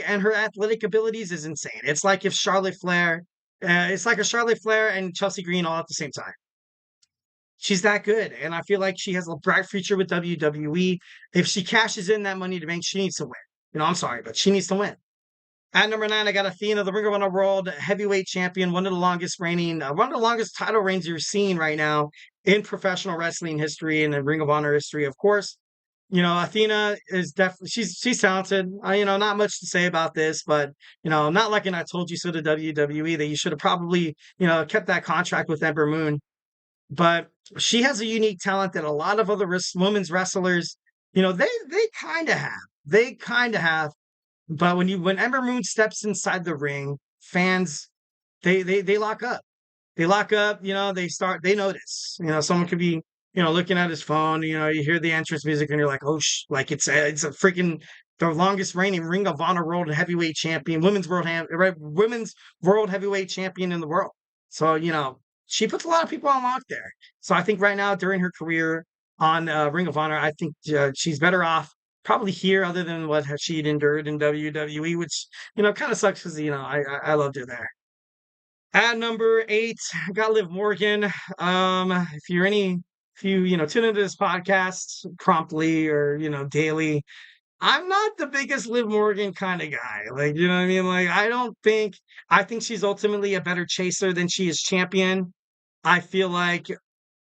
and her athletic abilities is insane. It's like a Charlotte Flair and Chelsea Green all at the same time. She's that good. And I feel like she has a bright future with WWE. If she cashes in that money to bank, she needs to win. I'm sorry, but she needs to win. At number 9, I got Athena, the Ring of Honor World Heavyweight Champion, one of the longest title reigns you're seeing right now in professional wrestling history and in Ring of Honor history, of course. Athena is definitely she's talented. Not much to say about this, but not like an I told you so to WWE that you should have probably kept that contract with Ember Moon. But she has a unique talent that a lot of other women's wrestlers, they kind of have. They kind of have. But when Ember Moon steps inside the ring, fans they lock up. They lock up, they notice. Someone could be, looking at his phone, you hear the entrance music and you're like, "Oh, like it's a freaking the longest reigning Ring of Honor World Heavyweight Champion, women's World Heavyweight Champion in the world." So, she puts a lot of people on lock there. So I think right now during her career on Ring of Honor, I think she's better off probably here other than what she'd endured in WWE, which, kind of sucks because, I loved her there. At number 8, I got Liv Morgan. If you tune into this podcast promptly or, daily, I'm not the biggest Liv Morgan kind of guy. Like, you know what I mean? Like, I think she's ultimately a better chaser than she is champion. I feel like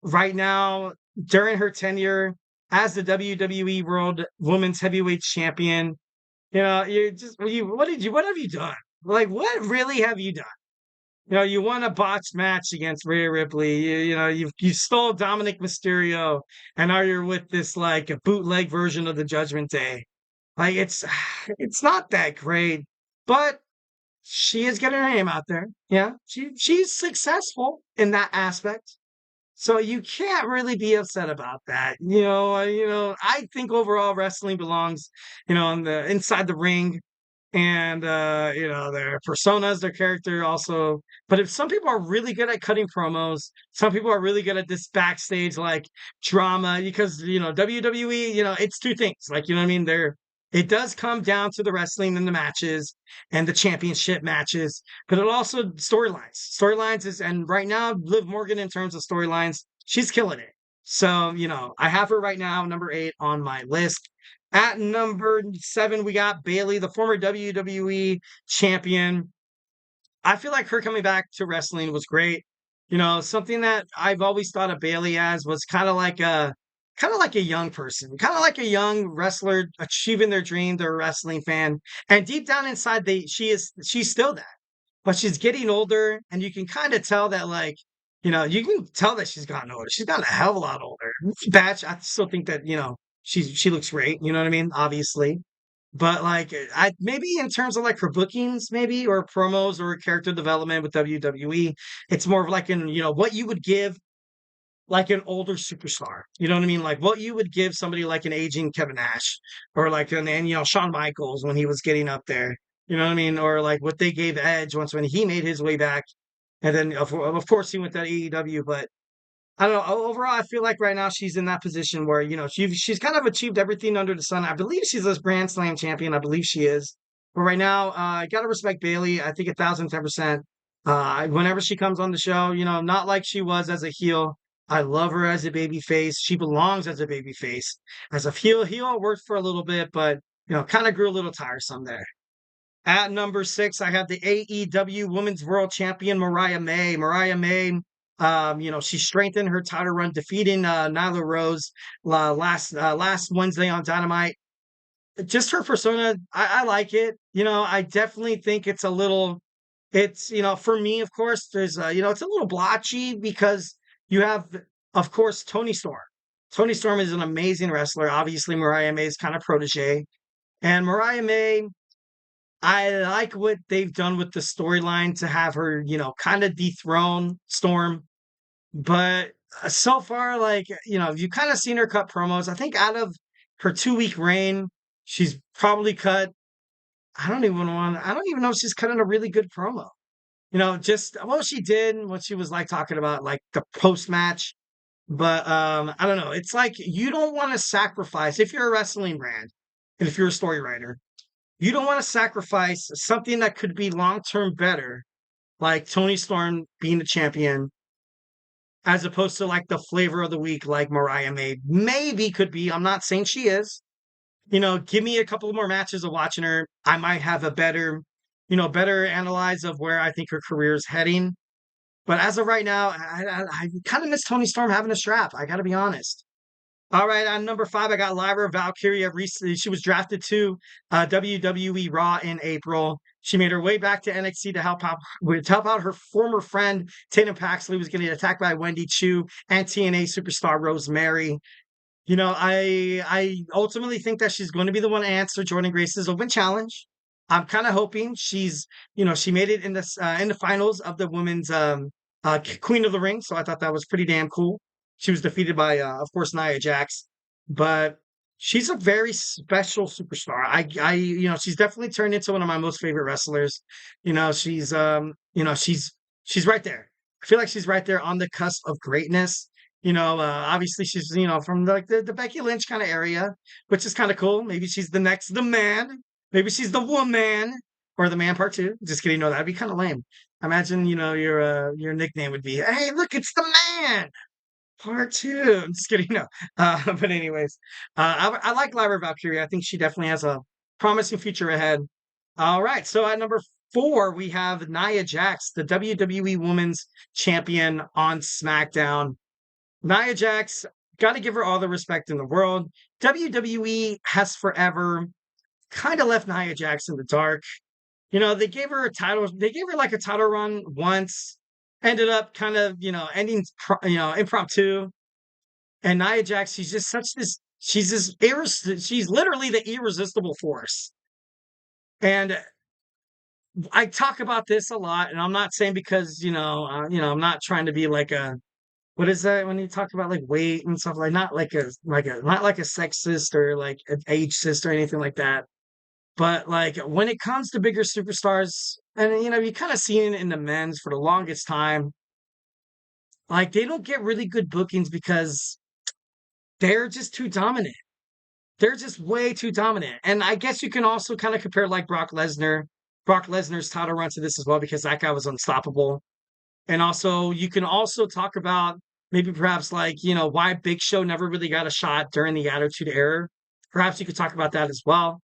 right now, during her tenure as the WWE World Women's Heavyweight Champion, what have you done? Like, what really have you done? You won a botched match against Rhea Ripley. You stole Dominic Mysterio, and now you're with this like a bootleg version of the Judgment Day. Like it's not that great, but she is getting her name out there. Yeah, she's successful in that aspect. So you can't really be upset about that. I think overall wrestling belongs, on the inside the ring and their personas, their character also. But if some people are really good at cutting promos, some people are really good at this backstage like drama because WWE, it's two things. Like, what I mean? It does come down to the wrestling and the matches and the championship matches, but it also storylines and right now Liv Morgan in terms of storylines, she's killing it. So, I have her right now, number 8 on my list. At number 7, we got Bayley, the former WWE champion. I feel like her coming back to wrestling was great. Something that I've always thought of Bayley as was kind of like a young person, kind of like a young wrestler achieving their dream. They're a wrestling fan, and deep down inside, she's still that, but she's getting older, and you can kind of tell that, like, you can tell that she's gotten older. She's gotten a hell of a lot older. Batch, I still think that she looks great. You know what I mean? Obviously. But like I maybe in terms of like her bookings, maybe or promos or character development with WWE, it's more of like what you would give like an older superstar. You know what I mean? Like what you would give somebody like an aging Kevin Nash or like Shawn Michaels when he was getting up there. You know what I mean? Or like what they gave Edge once when he made his way back. And then of course he went to AEW, but I don't know. Overall, I feel like right now she's in that position where, she's kind of achieved everything under the sun. I believe she's a Grand Slam champion. I believe she is. But right now, I got to respect Bayley. I think 1,010%. Whenever she comes on the show, not like she was as a heel. I love her as a baby face. She belongs as a baby face. As a heel worked for a little bit, but, kind of grew a little tiresome there. At number 6, I have the AEW Women's World Champion, Mariah May. Mariah May, she strengthened her title run, defeating Nyla Rose last Wednesday on Dynamite. Just her persona, I like it. I definitely think it's for me, of course, there's it's a little blotchy because you have, of course, Toni Storm. Toni Storm is an amazing wrestler. Obviously, Mariah May's kind of protege. And Mariah May, I like what they've done with the storyline to have her, kind of dethrone Storm. But so far, like, you've kind of seen her cut promos. I think out of her 2-week reign, she's probably cut. I don't even know if she's cutting a really good promo. Just well, she did what she was like talking about, like the post match. But I don't know. It's like you don't want to sacrifice if you're a wrestling brand and if you're a story writer, you don't want to sacrifice something that could be long term better, like Toni Storm being the champion, as opposed to like the flavor of the week, like Mariah May maybe could be. I'm not saying she is. Give me a couple more matches of watching her. I might have a better analyze of where I think her career is heading. But as of right now, I kind of miss Toni Storm having a strap. I got to be honest. All right, on number 5, I got Lyra Valkyria. Recently, she was drafted to WWE Raw in April. She made her way back to NXT to help out her former friend Tatum Paxley, who was getting attacked by Wendy Chu and TNA superstar Rosemary. I ultimately think that she's going to be the one to answer Jordan Grace's open challenge. I'm kind of hoping she made it in the finals of the women's Queen of the Ring, so I thought that was pretty damn cool. She was defeated by, of course, Nia Jax, but she's a very special superstar. She's definitely turned into one of my most favorite wrestlers. She's right there. I feel like she's right there on the cusp of greatness. Obviously she's, from like the Becky Lynch kind of area, which is kind of cool. Maybe she's the man. Maybe she's the woman or the man part 2. Just kidding. No, that'd be kind of lame. Imagine, your nickname would be, hey, look, it's the man part 2. I'm just kidding. No. But anyways, I like Lyra Valkyria. I think she definitely has a promising future ahead. All right. So at number 4, we have Nia Jax, the WWE Women's Champion on SmackDown. Nia Jax, got to give her all the respect in the world. WWE has forever kind of left Nia Jax in the dark. They gave her like a title run once, ended up kind of, ending, impromptu. And Nia Jax, she's just she's literally the irresistible force. And I talk about this a lot, and I'm not saying because, I'm not trying to be like what is that when you talk about like weight and stuff, like not like a sexist or like an ageist or anything like that. But like when it comes to bigger superstars, and you kind of seen it in the men's for the longest time, like they don't get really good bookings because they're just too dominant. They're just way too dominant. And I guess you can also kind of compare like Brock Lesnar. Brock Lesnar's title run to this as well, because that guy was unstoppable. And also you can also talk about maybe perhaps like, why Big Show never really got a shot during the Attitude Era. Perhaps you could talk about that as well.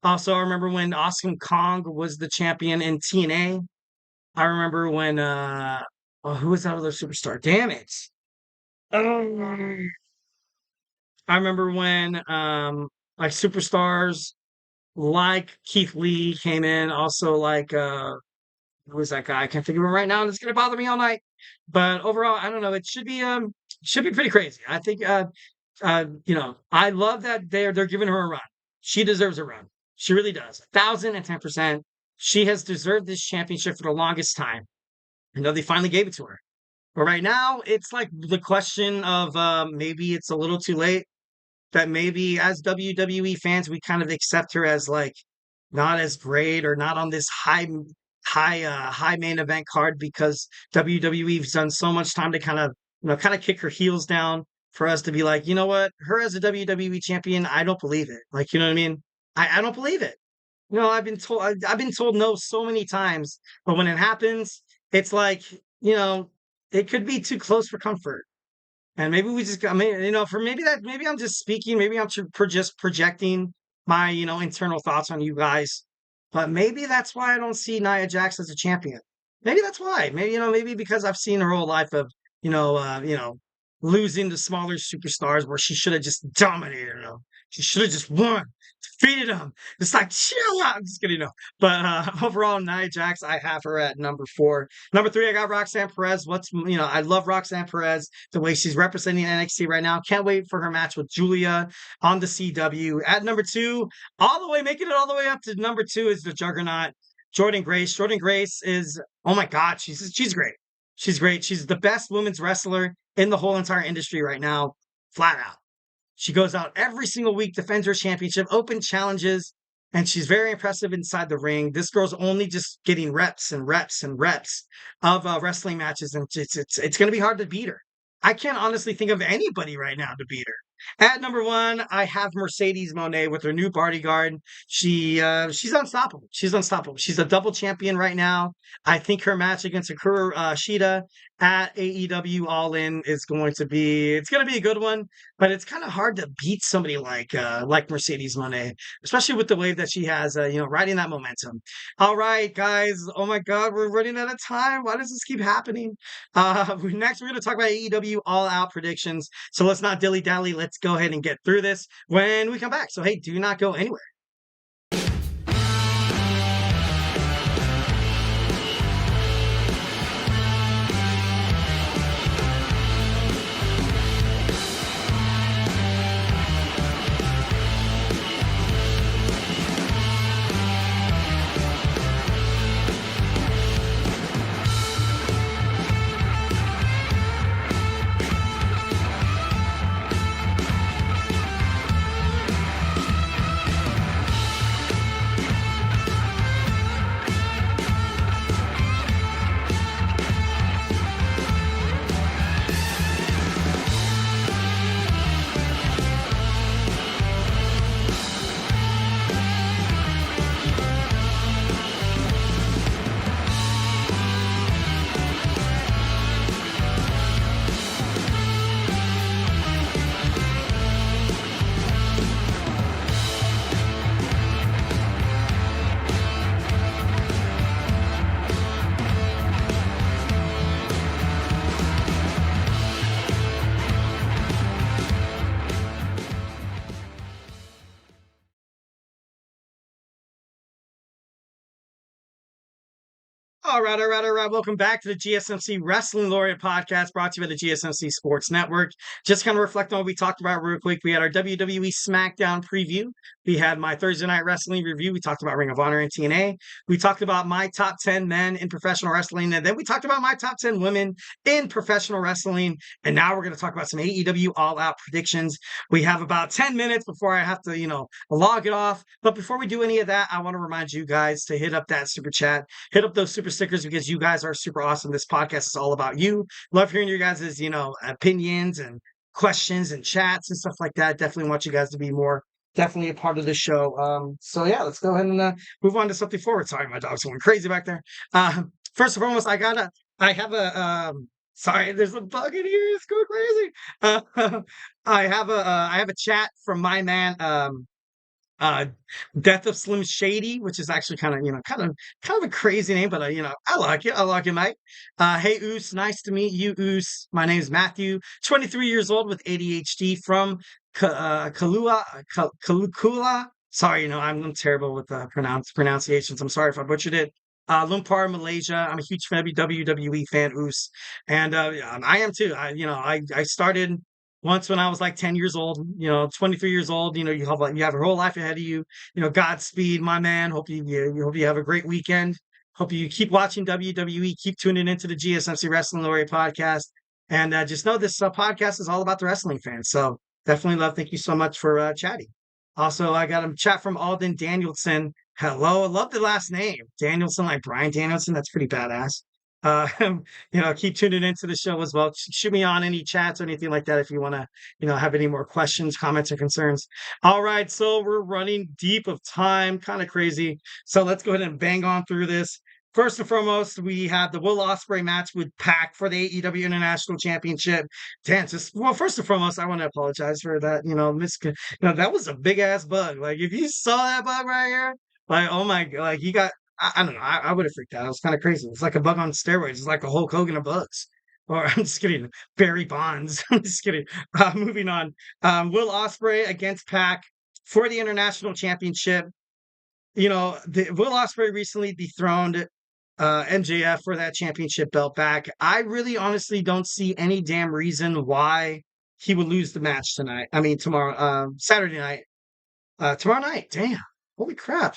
Also, I remember when Awesome Kong was the champion in TNA. I remember when who was that other superstar? Damn it. I remember when like superstars like Keith Lee came in, also like who was that guy? I can't think of him right now, and it's gonna bother me all night. But overall, I don't know. It should be pretty crazy. I think I love that they're giving her a run. She deserves a run. She really does. 1,010%. She has deserved this championship for the longest time. They finally gave it to her. But right now, it's like the question of maybe it's a little too late. That maybe as WWE fans, we kind of accept her as like not as great or not on this high main event card, because WWE's done so much time to kind of kick her heels down for us to be like, you know what, her as a WWE champion, I don't believe it. Like, you know what I mean? I don't believe it. I've been told no so many times, but when it happens, it's like, it could be too close for comfort. And maybe we just got, maybe I'm just speaking, maybe I'm just projecting my, internal thoughts on you guys. But maybe that's why I don't see Nia Jax as a champion. Maybe that's why. Maybe because I've seen her whole life of, losing to smaller superstars where she should have just dominated them. She should have just won, defeated him. It's like, chill out. I'm just kidding, no. But overall, Nia Jax, I have her at number 4. Number 3, I got Roxanne Perez. I love Roxanne Perez, the way she's representing NXT right now. Can't wait for her match with Julia on the CW. At number 2, making it all the way up to number 2 is the Juggernaut, Jordynne Grace. Jordynne Grace is, oh my God, she's great. She's great. She's the best women's wrestler in the whole entire industry right now, flat out. She goes out every single week, defends her championship, open challenges, and she's very impressive inside the ring. This girl's only just getting reps and reps and reps of wrestling matches, and it's going to be hard to beat her. I can't honestly think of anybody right now to beat her. At number 1, I have Mercedes Moné with her new bodyguard. She's unstoppable. She's unstoppable. She's a double champion right now. I think her match against Kushida at AEW All In is going to be a good one, but it's kind of hard to beat somebody like Mercedes Moné, especially with the way that she has, riding that momentum. All right, guys. Oh my God, we're running out of time. Why does this keep happening? Next, we're going to talk about AEW All Out predictions. So let's not dilly-dally. Let's go ahead and get through this when we come back. So, hey, do not go anywhere. All right. Welcome back to the GSMC Wrestling Laureate podcast brought to you by the GSMC Sports Network. Just kind of reflect on what we talked about real quick. We had our WWE Smackdown preview. We had my Thursday Night Wrestling review. We talked about Ring of Honor and TNA. We talked about my top 10 men in professional wrestling. And then we talked about my top 10 women in professional wrestling. And now we're going to talk about some AEW All Out predictions. We have about 10 minutes before I have to, log it off. But before we do any of that, I want to remind you guys to hit up that super chat, hit up those super stickers, because you guys are super awesome. This podcast is all about you. Love hearing your guys' opinions and questions and chats and stuff like that. Definitely want you guys to be more definitely a part of the show. So yeah, let's go ahead and move on to something forward. Sorry, my dog's going crazy back there. First and foremost, sorry, there's a bug in here. It's going crazy. I have a chat from my man, Death of Slim Shady, which is actually kind of a crazy name, but I like it, mate. Hey Oos, nice to meet you, Oos. My name's Matthew, 23 years old with ADHD from Kalua. Sorry, I'm terrible with pronunciations. I'm sorry if I butchered it. Lumpur, Malaysia. I'm a huge WWE fan, Oos, and I am too. I started once when I was like 10 years old, 23 years old, you have your whole life ahead of you. Godspeed, my man. Hope you have a great weekend. Hope you keep watching WWE, keep tuning into the GSMC Wrestling Laureate podcast. And just know this podcast is all about the wrestling fans. So definitely love. Thank you so much for chatting. Also, I got a chat from Alden Danielson. Hello. I love the last name. Danielson, like Bryan Danielson. That's pretty badass. Keep tuning into the show as well. Shoot me on any chats or anything like that if you want to, have any more questions, comments, or concerns. All right, so we're running deep of time, kind of crazy. So let's go ahead and bang on through this. First and foremost, we have the Will Ospreay match with Pac for the AEW International Championship. First and foremost, I want to apologize for that. That was a big ass bug. Like if you saw that bug right here, like oh my god, like he got. I don't know. I would have freaked out. It was kind of crazy. It's like a bug on steroids. It's like a Hulk Hogan of bugs. Or I'm just kidding. Barry Bonds. I'm just kidding. Moving on. Will Ospreay against Pac. for the International Championship. You know, Will Ospreay recently dethroned MJF for that championship belt back. I really honestly don't see any damn reason why he would lose the match tonight. I mean, tomorrow, Saturday night. Tomorrow night. Damn. Holy crap.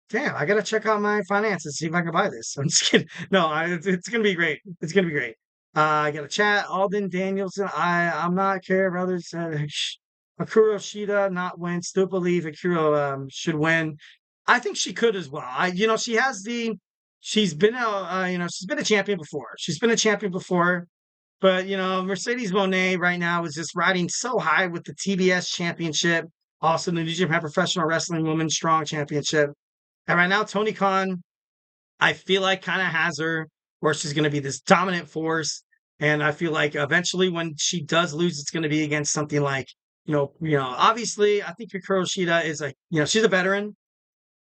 Damn, I gotta check out my finances, see if I can buy this. I'm just kidding. No, it's gonna be great. It's gonna be great. I got a chat. Alden Danielson. I'm not care, brothers. Akuro Shida not win. Still believe Akuro should win. I think she could as well. She has she's been she's been a champion before. She's been a champion before, but Mercedes Moné right now is just riding so high with the TBS championship, also the New Japan Professional Wrestling Women's Strong Championship. And right now, Tony Khan, I feel like kind of has her where she's going to be this dominant force. And I feel like eventually when she does lose, it's going to be against something like, obviously I think Hikaru Shida is she's a veteran,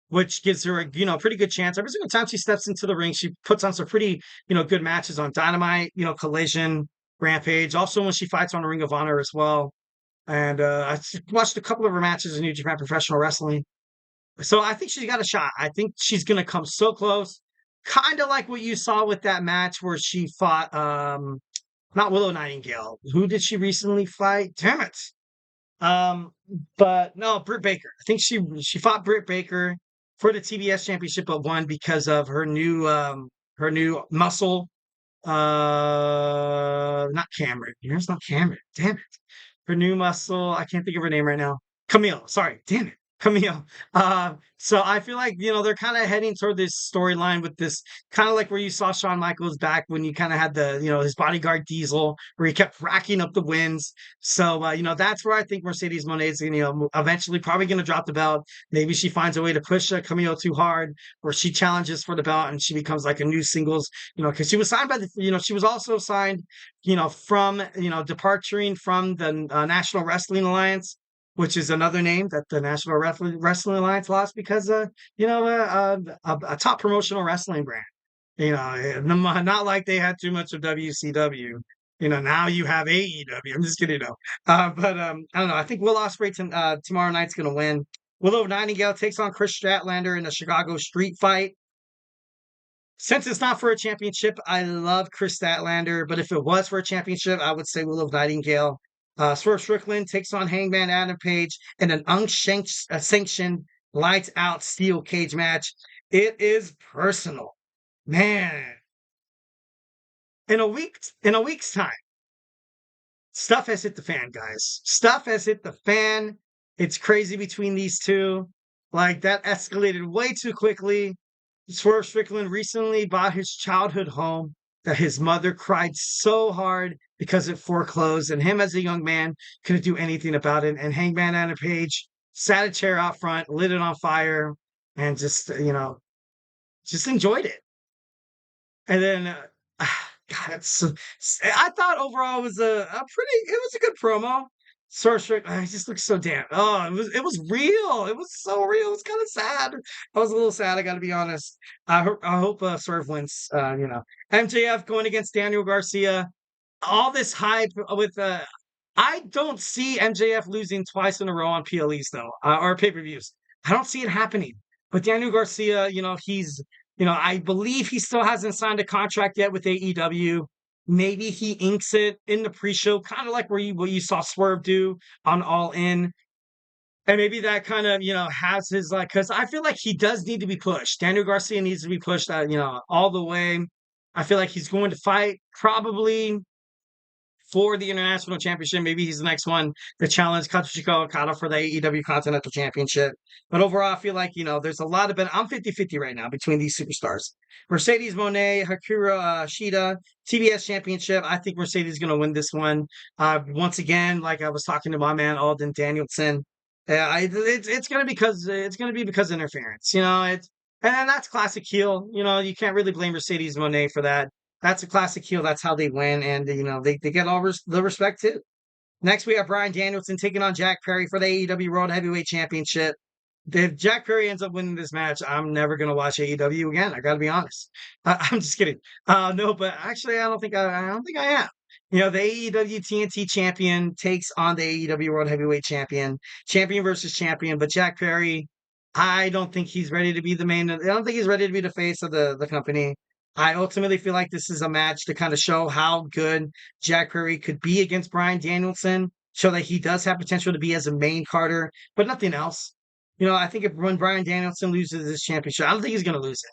which gives her a, pretty good chance. Every single time she steps into the ring, she puts on some pretty, good matches on Dynamite, Collision, Rampage. Also when she fights on Ring of Honor as well. And I watched a couple of her matches in New Japan Professional Wrestling. So I think she's got a shot. I think she's going to come so close. Kind of like what you saw with that match where she fought, not Willow Nightingale. Who did she recently fight? Damn it. But no, Britt Baker. I think she fought Britt Baker for the TBS championship, but won because of her new muscle. Not Cameron. Here's not Cameron. Damn it. Her new muscle. I can't think of her name right now. Camille. Sorry. Damn it. Camille. So I feel like, they're kind of heading toward this storyline with this kind of like where you saw Shawn Michaels back when you kind of had the, his bodyguard Diesel, where he kept racking up the wins. So, that's where I think Mercedes Moné is, eventually probably going to drop the belt. Maybe she finds a way to push Camille too hard, or she challenges for the belt and she becomes like a new singles, because she was signed by she was also signed, from, departuring from the National Wrestling Alliance, which is another name that the National Wrestling Alliance lost because a top promotional wrestling brand. Not like they had too much of WCW. Now you have AEW. I'm just kidding, but I don't know. I think Will Ospreay tomorrow night's going to win. Willow Nightingale takes on Chris Statlander in a Chicago street fight. Since it's not for a championship, I love Chris Statlander, but if it was for a championship, I would say Willow Nightingale. Swerve Strickland takes on Hangman Adam Page in an unsanctioned lights out steel cage match. It is personal, man. In a week's time, stuff has hit the fan, guys. Stuff has hit the fan. It's crazy between these two. Like, that escalated way too quickly. Swerve Strickland recently bought his childhood home that his mother cried so hard because it foreclosed, and him as a young man couldn't do anything about it. And Hangman Adam Page sat a chair out front, lit it on fire, and just enjoyed it. And then, God, I thought overall it was a good promo. Swerve Strickland, he just looks so damn. Oh, it was real. It was so real. It was kind of sad. I was a little sad. I got to be honest. I hope Swerve wins. MJF going against Daniel Garcia. All this hype with I don't see MJF losing twice in a row on PLEs though, or pay-per-views. I don't see it happening. But Daniel Garcia, he's, I believe he still hasn't signed a contract yet with AEW. Maybe he inks it in the pre-show, kind of like what you saw Swerve do on All In. And maybe that kind of, has his, because I feel like he does need to be pushed. Daniel Garcia needs to be pushed, all the way. I feel like he's going to fight probably for the International Championship. Maybe he's the next one to challenge Katsushika Okada for the AEW Continental Championship. But overall, I feel like, there's a lot of I'm 50-50 right now between these superstars. Mercedes Moné, Hikaru Shida, TBS Championship. I think Mercedes is going to win this one. Once again, like I was talking to my man Alden Danielson, it's going to be because of interference. And that's classic heel. You can't really blame Mercedes Moné for that. That's a classic heel. That's how they win. And, they get all the respect, too. Next, we have Bryan Danielson taking on Jack Perry for the AEW World Heavyweight Championship. if Jack Perry ends up winning this match, I'm never gonna watch AEW again. I gotta be honest. I'm just kidding. No, but actually, I don't think I am. You know, the AEW TNT champion takes on the AEW World Heavyweight Champion, champion versus champion. But Jack Perry, I don't think he's ready to be the main. I don't think he's ready to be the face of the company. I ultimately feel like this is a match to kind of show how good Jack Perry could be against Bryan Danielson, show that he does have potential to be as a main Carter, but nothing else. You know, I think if when Bryan Danielson loses this championship, I don't think he's going to lose it.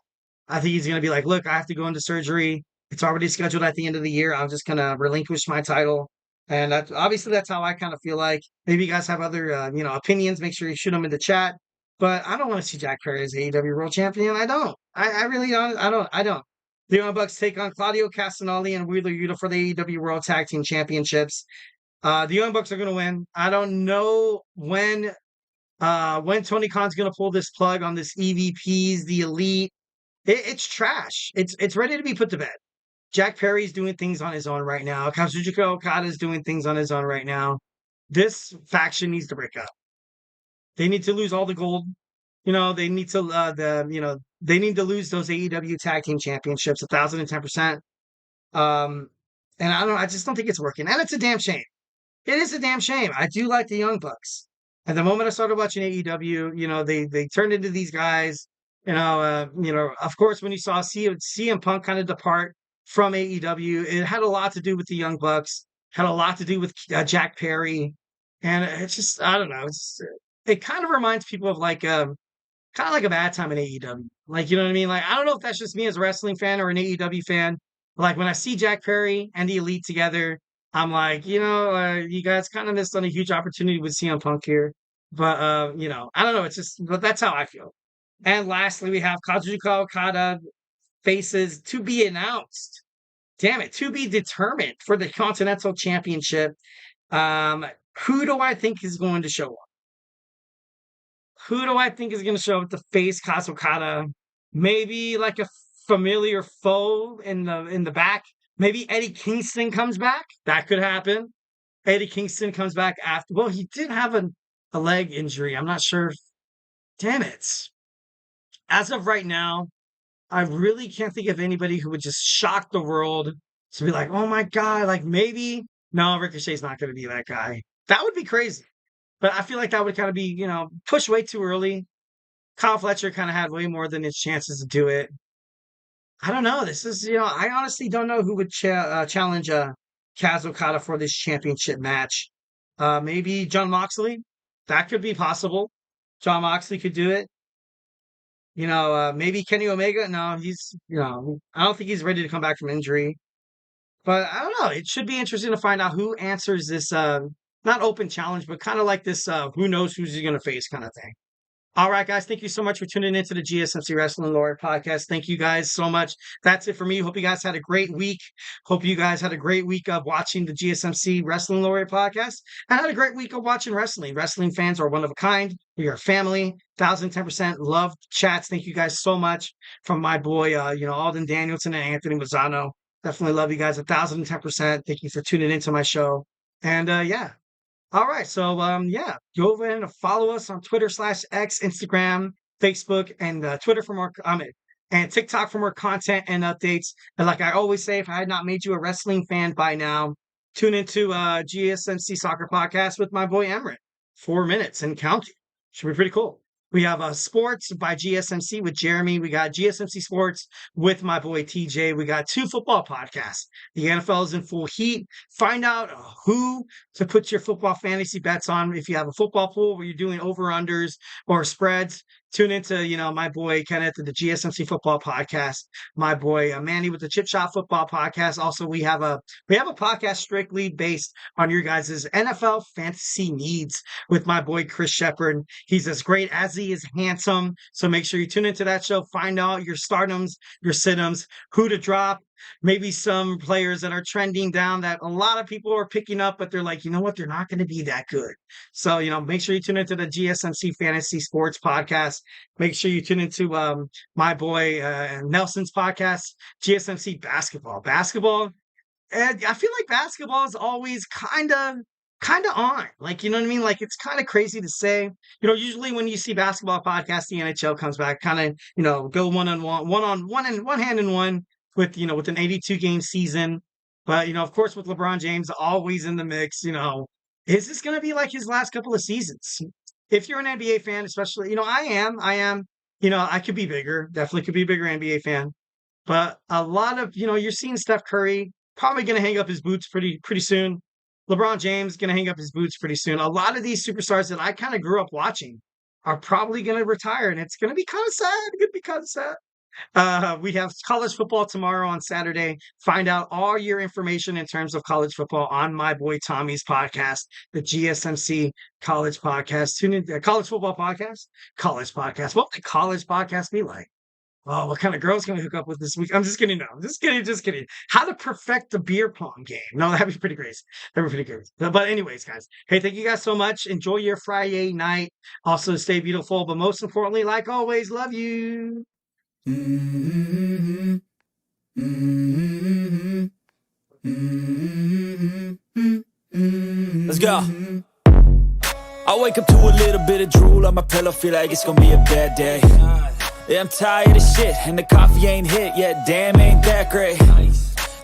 I think he's going to be like, look, I have to go into surgery. It's already scheduled at the end of the year. I'm just going to relinquish my title. And obviously, that's how I kind of feel like. Maybe you guys have other, opinions. Make sure you shoot them in the chat. But I don't want to see Jack Perry as AEW World Champion. I don't. I really don't. I don't. The Young Bucks take on Claudio Castagnoli and Wheeler Yuta for the AEW World Tag Team Championships. The Young Bucks are going to win. I don't know when Tony Khan's going to pull this plug on this EVPs, the Elite. It's trash. It's ready to be put to bed. Jack Perry's doing things on his own right now. Kazuchika Okada's doing things on his own right now. This faction needs to break up. They need to lose all the gold. You know, they need to they need to lose those AEW Tag Team Championships 1,010%. And I just don't think it's working. And it's a damn shame. It is a damn shame. I do like the Young Bucks. And the moment I started watching AEW, you know, they turned into these guys. Of course, when you saw CM Punk kind of depart from AEW, it had a lot to do with the Young Bucks, had a lot to do with Jack Perry. And it's just, I don't know. It kind of reminds people of kind of like a bad time in AEW. Like, you know what I mean? Like, I don't know if that's just me as a wrestling fan or an AEW fan. Like, when I see Jack Perry and the Elite together, I'm like, you guys kind of missed on a huge opportunity with CM Punk here. But, I don't know. But that's how I feel. And lastly, we have Kazuchika Okada faces to be announced. Damn it, to be determined for the Continental Championship. Who do I think is going to show up? Who do I think is going to show up to face Kazuchika? Maybe like a familiar foe in the back. Maybe Eddie Kingston comes back. That could happen. Eddie Kingston comes back after. Well, he did have a leg injury. I'm not sure. Damn it. As of right now, I really can't think of anybody who would just shock the world to be like, oh my God, like maybe. No, Ricochet's not going to be that guy. That would be crazy. But I feel like that would kind of be, pushed way too early. Kyle Fletcher kind of had way more than his chances to do it. I don't know. This is, I honestly don't know who would challenge Kaz Okada for this championship match. Maybe Jon Moxley. That could be possible. Jon Moxley could do it. Maybe Kenny Omega. No, I don't think he's ready to come back from injury. But I don't know. It should be interesting to find out who answers this, not open challenge, but kind of like this, who knows who's he going to face kind of thing. All right, guys. Thank you so much for tuning into the GSMC Wrestling Laureate podcast. Thank you guys so much. That's it for me. Hope you guys had a great week. Hope you guys had a great week of watching the GSMC Wrestling Laureate podcast. And had a great week of watching wrestling. Wrestling fans are one of a kind. We are family. 1,010% love chats. Thank you guys so much from my boy, Alden Danielson and Anthony Mazzano. Definitely love you guys 1,010%. Thank you for tuning into my show. And yeah. All right. So go over and follow us on Twitter/X, Instagram, Facebook, and Twitter for more and TikTok for more content and updates. And like I always say, if I had not made you a wrestling fan by now, tune into GSMC Soccer Podcast with my boy Emmerich. 4 minutes and counting. Should be pretty cool. We have Sports by GSMC with Jeremy. We got GSMC Sports with my boy TJ. We got 2 football podcasts. The NFL is in full heat. Find out who to put your football fantasy bets on. If you have a football pool where you're doing over-unders or spreads, tune into, my boy Kenneth at the GSMC Football Podcast. My boy Manny with the Chip Shot Football Podcast. Also, we have a podcast strictly based on your guys' NFL fantasy needs with my boy Chris Shepard. He's as great as he is handsome. So make sure you tune into that show. Find out your stardoms, your sit-ems, who to drop. Maybe some players that are trending down that a lot of people are picking up, but they're like, you know what? They're not going to be that good. So, make sure you tune into the GSMC Fantasy Sports Podcast. Make sure you tune into my boy Nelson's podcast, GSMC Basketball. And I feel like basketball is always kind of kind of on. Like, you know what I mean? Like, it's kind of crazy to say. Usually when you see basketball podcasts, the NHL comes back, kind of, go one and one hand in one with an 82 game season. But, of course, with LeBron James always in the mix, is this going to be like his last couple of seasons? If you're an NBA fan, especially, I am, I could be bigger, definitely could be a bigger NBA fan. But a lot of, you're seeing Steph Curry probably going to hang up his boots pretty soon. LeBron James going to hang up his boots pretty soon. A lot of these superstars that I kind of grew up watching are probably going to retire, and it's going to be kind of sad. It's going to be kind of sad. We have college football tomorrow on Saturday. Find out all your information in terms of college football on my boy Tommy's podcast, the GSMC College Podcast. Tune in, college football podcast, college podcast. What would the college podcast be like? Oh, what kind of girls can we hook up with this week? I'm just kidding. No, just kidding. How to perfect the beer pong game. No, that'd be pretty crazy. That'd be pretty crazy. But anyways, guys. Hey, thank you guys so much. Enjoy your Friday night. Also, stay beautiful. But most importantly, like always, love you. Mm-hmm. Mm-hmm. Mm-hmm. Let's go. I wake up to a little bit of drool on my pillow, feel like it's gonna be a bad day. Yeah, I'm tired of shit, and the coffee ain't hit yet, damn, ain't that great.